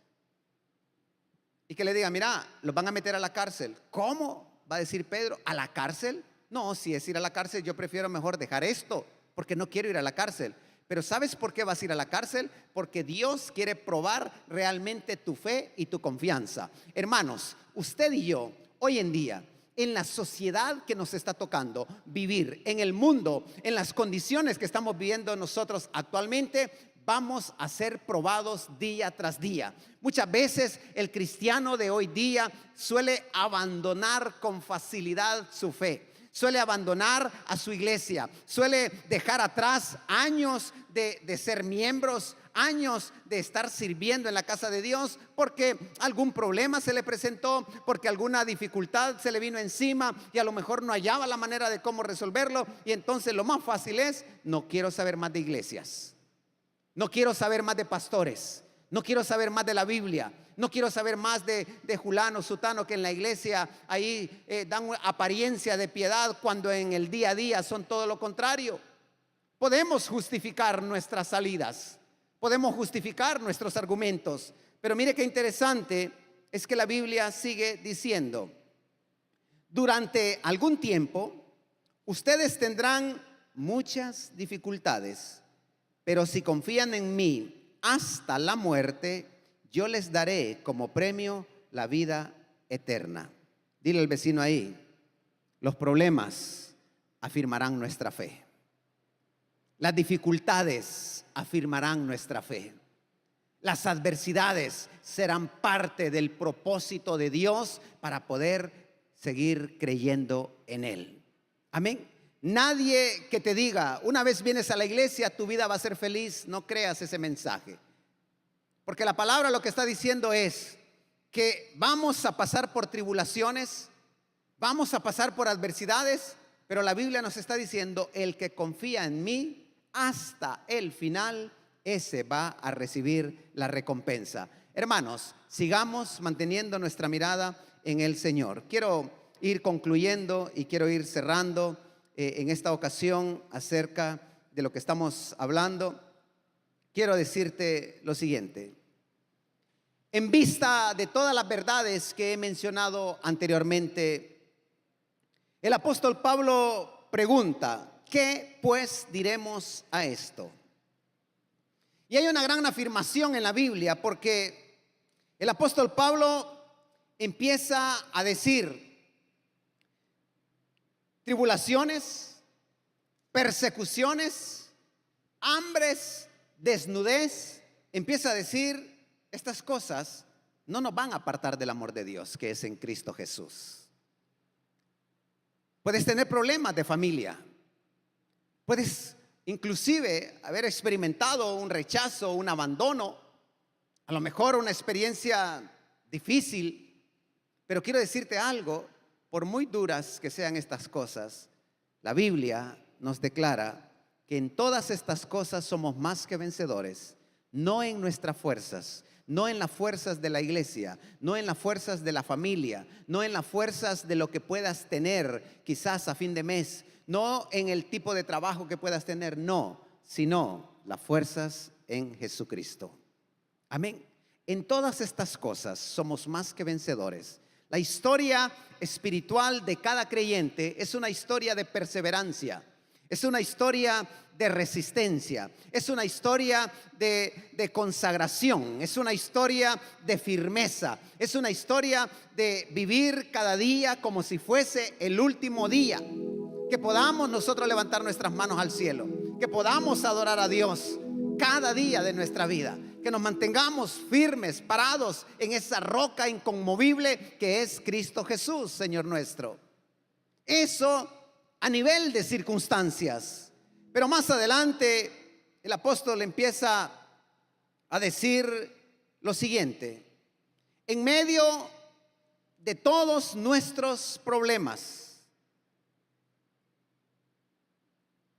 B: y que le digan, mira, los van a meter a la cárcel. ¿Cómo? Va a decir Pedro, ¿a la cárcel? No, si es ir a la cárcel, yo prefiero mejor dejar esto, porque no quiero ir a la cárcel. Pero ¿sabes por qué vas a ir a la cárcel? Porque Dios quiere probar realmente tu fe y tu confianza. Hermanos, usted y yo, hoy en día, en la sociedad que nos está tocando vivir, en el mundo, en las condiciones que estamos viviendo nosotros actualmente, vamos a ser probados día tras día. Muchas veces el cristiano de hoy día suele abandonar con facilidad su fe. Suele abandonar a su iglesia, suele dejar atrás años de ser miembros, años de estar sirviendo en la casa de Dios, porque algún problema se le presentó, porque alguna dificultad se le vino encima y a lo mejor no hallaba la manera de cómo resolverlo. Y entonces lo más fácil es, no quiero saber más de iglesias, no quiero saber más de pastores, no quiero saber más de la Biblia, no quiero saber más de fulano, sutano, que en la iglesia ahí dan apariencia de piedad cuando en el día a día son todo lo contrario. Podemos justificar nuestras salidas, podemos justificar nuestros argumentos, pero mire qué interesante es que la Biblia sigue diciendo, durante algún tiempo ustedes tendrán muchas dificultades, pero si confían en mí hasta la muerte, yo les daré como premio la vida eterna. Dile al vecino ahí, los problemas afirmarán nuestra fe. Las dificultades afirmarán nuestra fe. Las adversidades serán parte del propósito de Dios para poder seguir creyendo en Él. Amén. Nadie que te diga, una vez vienes a la iglesia, tu vida va a ser feliz, no creas ese mensaje. Porque la palabra lo que está diciendo es que vamos a pasar por tribulaciones, vamos a pasar por adversidades, pero la Biblia nos está diciendo, el que confía en mí hasta el final, ese va a recibir la recompensa. Hermanos, sigamos manteniendo nuestra mirada en el Señor. Quiero ir concluyendo y quiero ir cerrando en esta ocasión acerca de lo que estamos hablando. Quiero decirte lo siguiente. En vista de todas las verdades que he mencionado anteriormente, el apóstol Pablo pregunta, ¿qué pues diremos a esto? Y hay una gran afirmación en la Biblia, porque el apóstol Pablo empieza a decir tribulaciones, persecuciones, hambres, desnudez. Empieza a decir estas cosas no nos van a apartar del amor de Dios que es en Cristo Jesús. Puedes tener problemas de familia. Puedes inclusive haber experimentado un rechazo, un abandono, a lo mejor una experiencia difícil. Pero quiero decirte algo, por muy duras que sean estas cosas, la Biblia nos declara que en todas estas cosas somos más que vencedores, no en nuestras fuerzas, no en las fuerzas de la iglesia, no en las fuerzas de la familia, no en las fuerzas de lo que puedas tener quizás a fin de mes, no en el tipo de trabajo que puedas tener, no, sino las fuerzas en Jesucristo. Amén. En todas estas cosas somos más que vencedores. La historia espiritual de cada creyente es una historia de perseverancia, es una historia de resistencia, es una historia de consagración, es una historia de firmeza, es una historia de vivir cada día como si fuese el último día. Que podamos nosotros levantar nuestras manos al cielo, que podamos adorar a Dios cada día de nuestra vida, que nos mantengamos firmes, parados en esa roca inconmovible que es Cristo Jesús, Señor nuestro. Eso a nivel de circunstancias. Pero más adelante el apóstol empieza a decir lo siguiente: en medio de todos nuestros problemas,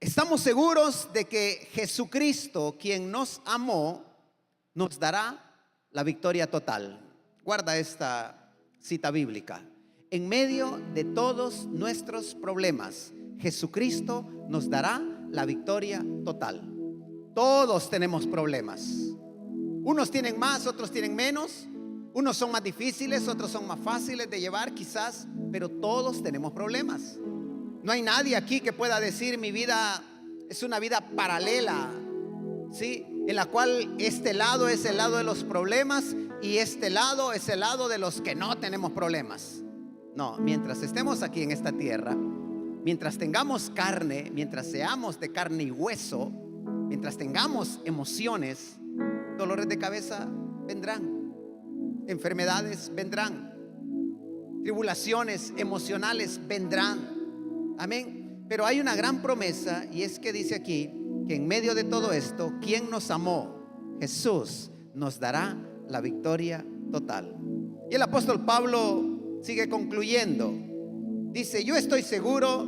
B: estamos seguros de que Jesucristo, quien nos amó, nos dará la victoria total. Guarda esta cita bíblica. En medio de todos nuestros problemas, Jesucristo nos dará la victoria total. Todos tenemos problemas. Unos tienen más, otros tienen menos. Unos son más difíciles, otros son más fáciles de llevar quizás, pero todos tenemos problemas. No hay nadie aquí que pueda decir: mi vida es una vida paralela, ¿sí?, en la cual este lado es el lado de los problemas y este lado es el lado de los que no tenemos problemas. No, mientras estemos aquí en esta tierra, mientras tengamos carne, mientras seamos de carne y hueso, mientras tengamos emociones, dolores de cabeza vendrán, enfermedades vendrán, tribulaciones emocionales vendrán. Amén. Pero hay una gran promesa, y es que dice aquí que en medio de todo esto, quien nos amó, Jesús, nos dará la victoria total. Y el apóstol Pablo sigue concluyendo. Dice: yo estoy seguro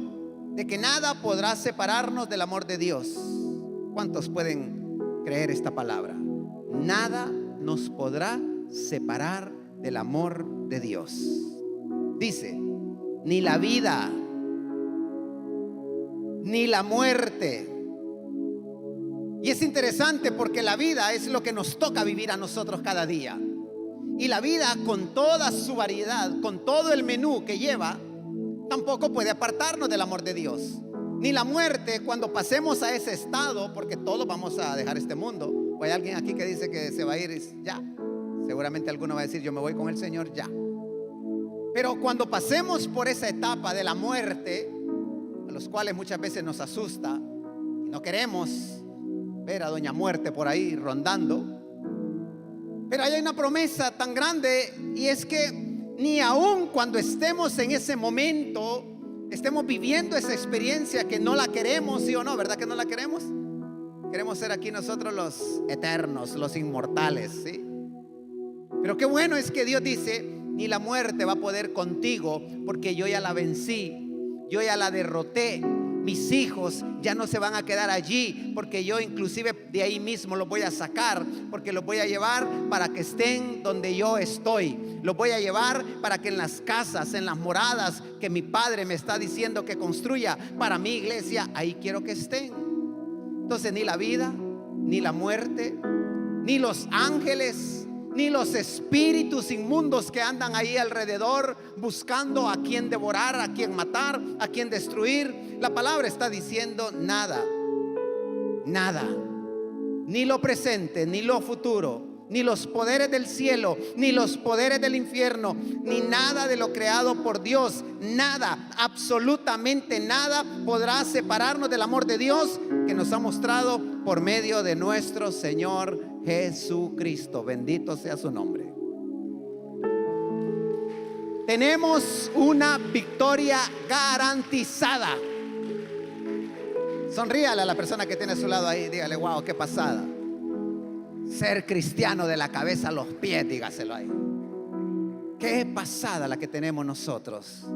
B: de que nada podrá separarnos del amor de Dios. ¿Cuántos pueden creer esta palabra? Nada nos podrá separar del amor de Dios. Dice: ni la vida, ni la muerte. Y es interesante porque la vida es lo que nos toca vivir a nosotros cada día. Y la vida, con toda su variedad, con todo el menú que lleva, tampoco puede apartarnos del amor de Dios. Ni la muerte, cuando pasemos a ese estado, porque todos vamos a dejar este mundo. ¿O hay alguien aquí que dice que se va a ir ya? Seguramente alguno va a decir: yo me voy con el Señor ya. Pero cuando pasemos por esa etapa de la muerte, a los cuales muchas veces nos asusta y no queremos ver a Doña Muerte por ahí rondando, pero hay una promesa tan grande, y es que ni aun cuando estemos en ese momento, estemos viviendo esa experiencia que no la queremos, ¿sí o no? ¿Verdad que no la queremos? Queremos ser aquí nosotros los eternos, los inmortales, ¿sí? Pero qué bueno es que Dios dice: ni la muerte va a poder contigo, porque yo ya la vencí, yo ya la derroté. Mis hijos ya no se van a quedar allí, porque yo inclusive de ahí mismo los voy a sacar, porque los voy a llevar para que estén donde yo estoy. Los voy a llevar para que en las casas, en las moradas que mi Padre me está diciendo que construya para mi iglesia, ahí quiero que estén. Entonces ni la vida, ni la muerte, ni los ángeles, ni los espíritus inmundos que andan ahí alrededor buscando a quien devorar, a quien matar, a quien destruir. La palabra está diciendo: nada, nada, ni lo presente, ni lo futuro, ni los poderes del cielo, ni los poderes del infierno, ni nada de lo creado por Dios, nada, absolutamente nada podrá separarnos del amor de Dios que nos ha mostrado por medio de nuestro Señor Jesucristo. Bendito sea su nombre. Tenemos una victoria garantizada. Sonríale a la persona que tiene a su lado ahí. Dígale, wow, qué pasada. Ser cristiano de la cabeza a los pies, dígaselo ahí. Qué pasada la que tenemos nosotros,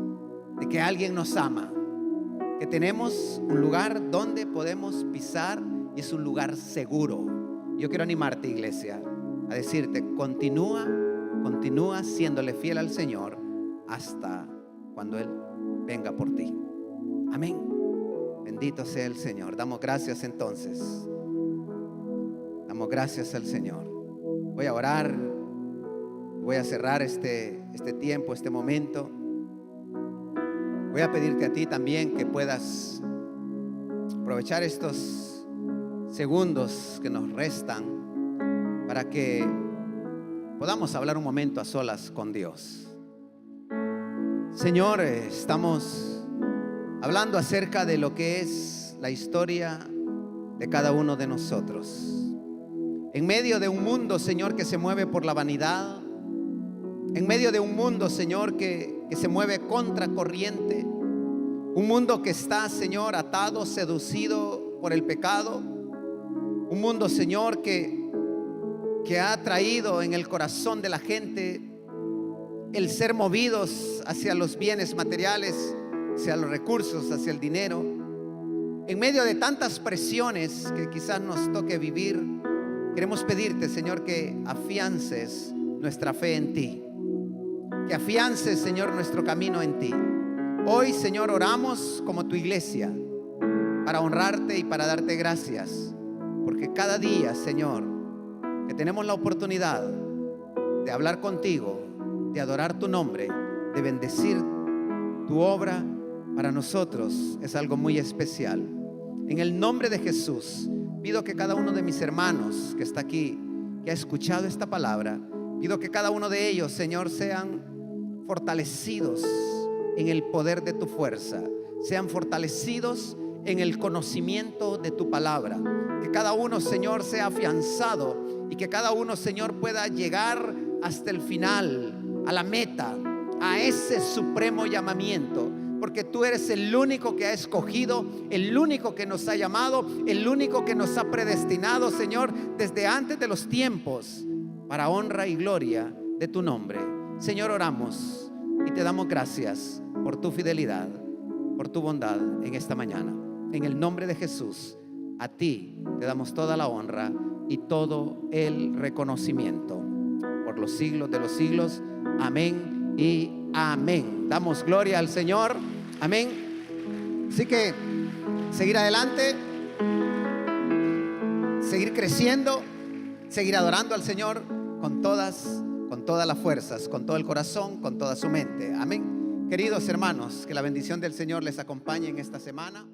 B: de que alguien nos ama, que tenemos un lugar donde podemos pisar y es un lugar seguro. Yo quiero animarte, iglesia, a decirte, continúa siéndole fiel al Señor hasta cuando Él venga por ti. Amén. Bendito sea el Señor. Damos gracias entonces. Damos gracias al Señor. Voy a orar. Voy a cerrar este tiempo, este momento. Voy a pedirte a ti también que puedas aprovechar estos segundos que nos restan para que podamos hablar un momento a solas con Dios. Señor, estamos hablando acerca de lo que es la historia de cada uno de nosotros. En medio de un mundo, Señor, que se mueve por la vanidad, en medio de un mundo, Señor, que se mueve contra corriente, un mundo que está, Señor, atado, seducido por el pecado, un mundo, Señor, que ha traído en el corazón de la gente el ser movidos hacia los bienes materiales, hacia los recursos, hacia el dinero. En medio de tantas presiones que quizás nos toque vivir, queremos pedirte, Señor, que afiances nuestra fe en ti, que afiances, Señor, nuestro camino en ti. Hoy, Señor, oramos como tu iglesia para honrarte y para darte gracias, porque cada día, Señor, que tenemos la oportunidad de hablar contigo, de adorar tu nombre, de bendecir tu obra, para nosotros es algo muy especial. En el nombre de Jesús, pido que cada uno de mis hermanos que está aquí, que ha escuchado esta palabra, pido que cada uno de ellos, Señor, sean fortalecidos en el poder de tu fuerza, sean fortalecidos en el conocimiento de tu palabra. Que cada uno, Señor, sea afianzado y que cada uno, Señor, pueda llegar hasta el final, a la meta, a ese supremo llamamiento. Porque tú eres el único que ha escogido, el único que nos ha llamado, el único que nos ha predestinado, Señor, desde antes de los tiempos, para honra y gloria de tu nombre. Señor, oramos y te damos gracias por tu fidelidad, por tu bondad en esta mañana. En el nombre de Jesús, a ti te damos toda la honra y todo el reconocimiento por los siglos de los siglos. Amén y amén. Damos gloria al Señor. Amén. Así que seguir adelante, seguir creciendo, seguir adorando al Señor con todas las fuerzas, con todo el corazón, con toda su mente. Amén. Queridos hermanos, que la bendición del Señor les acompañe en esta semana.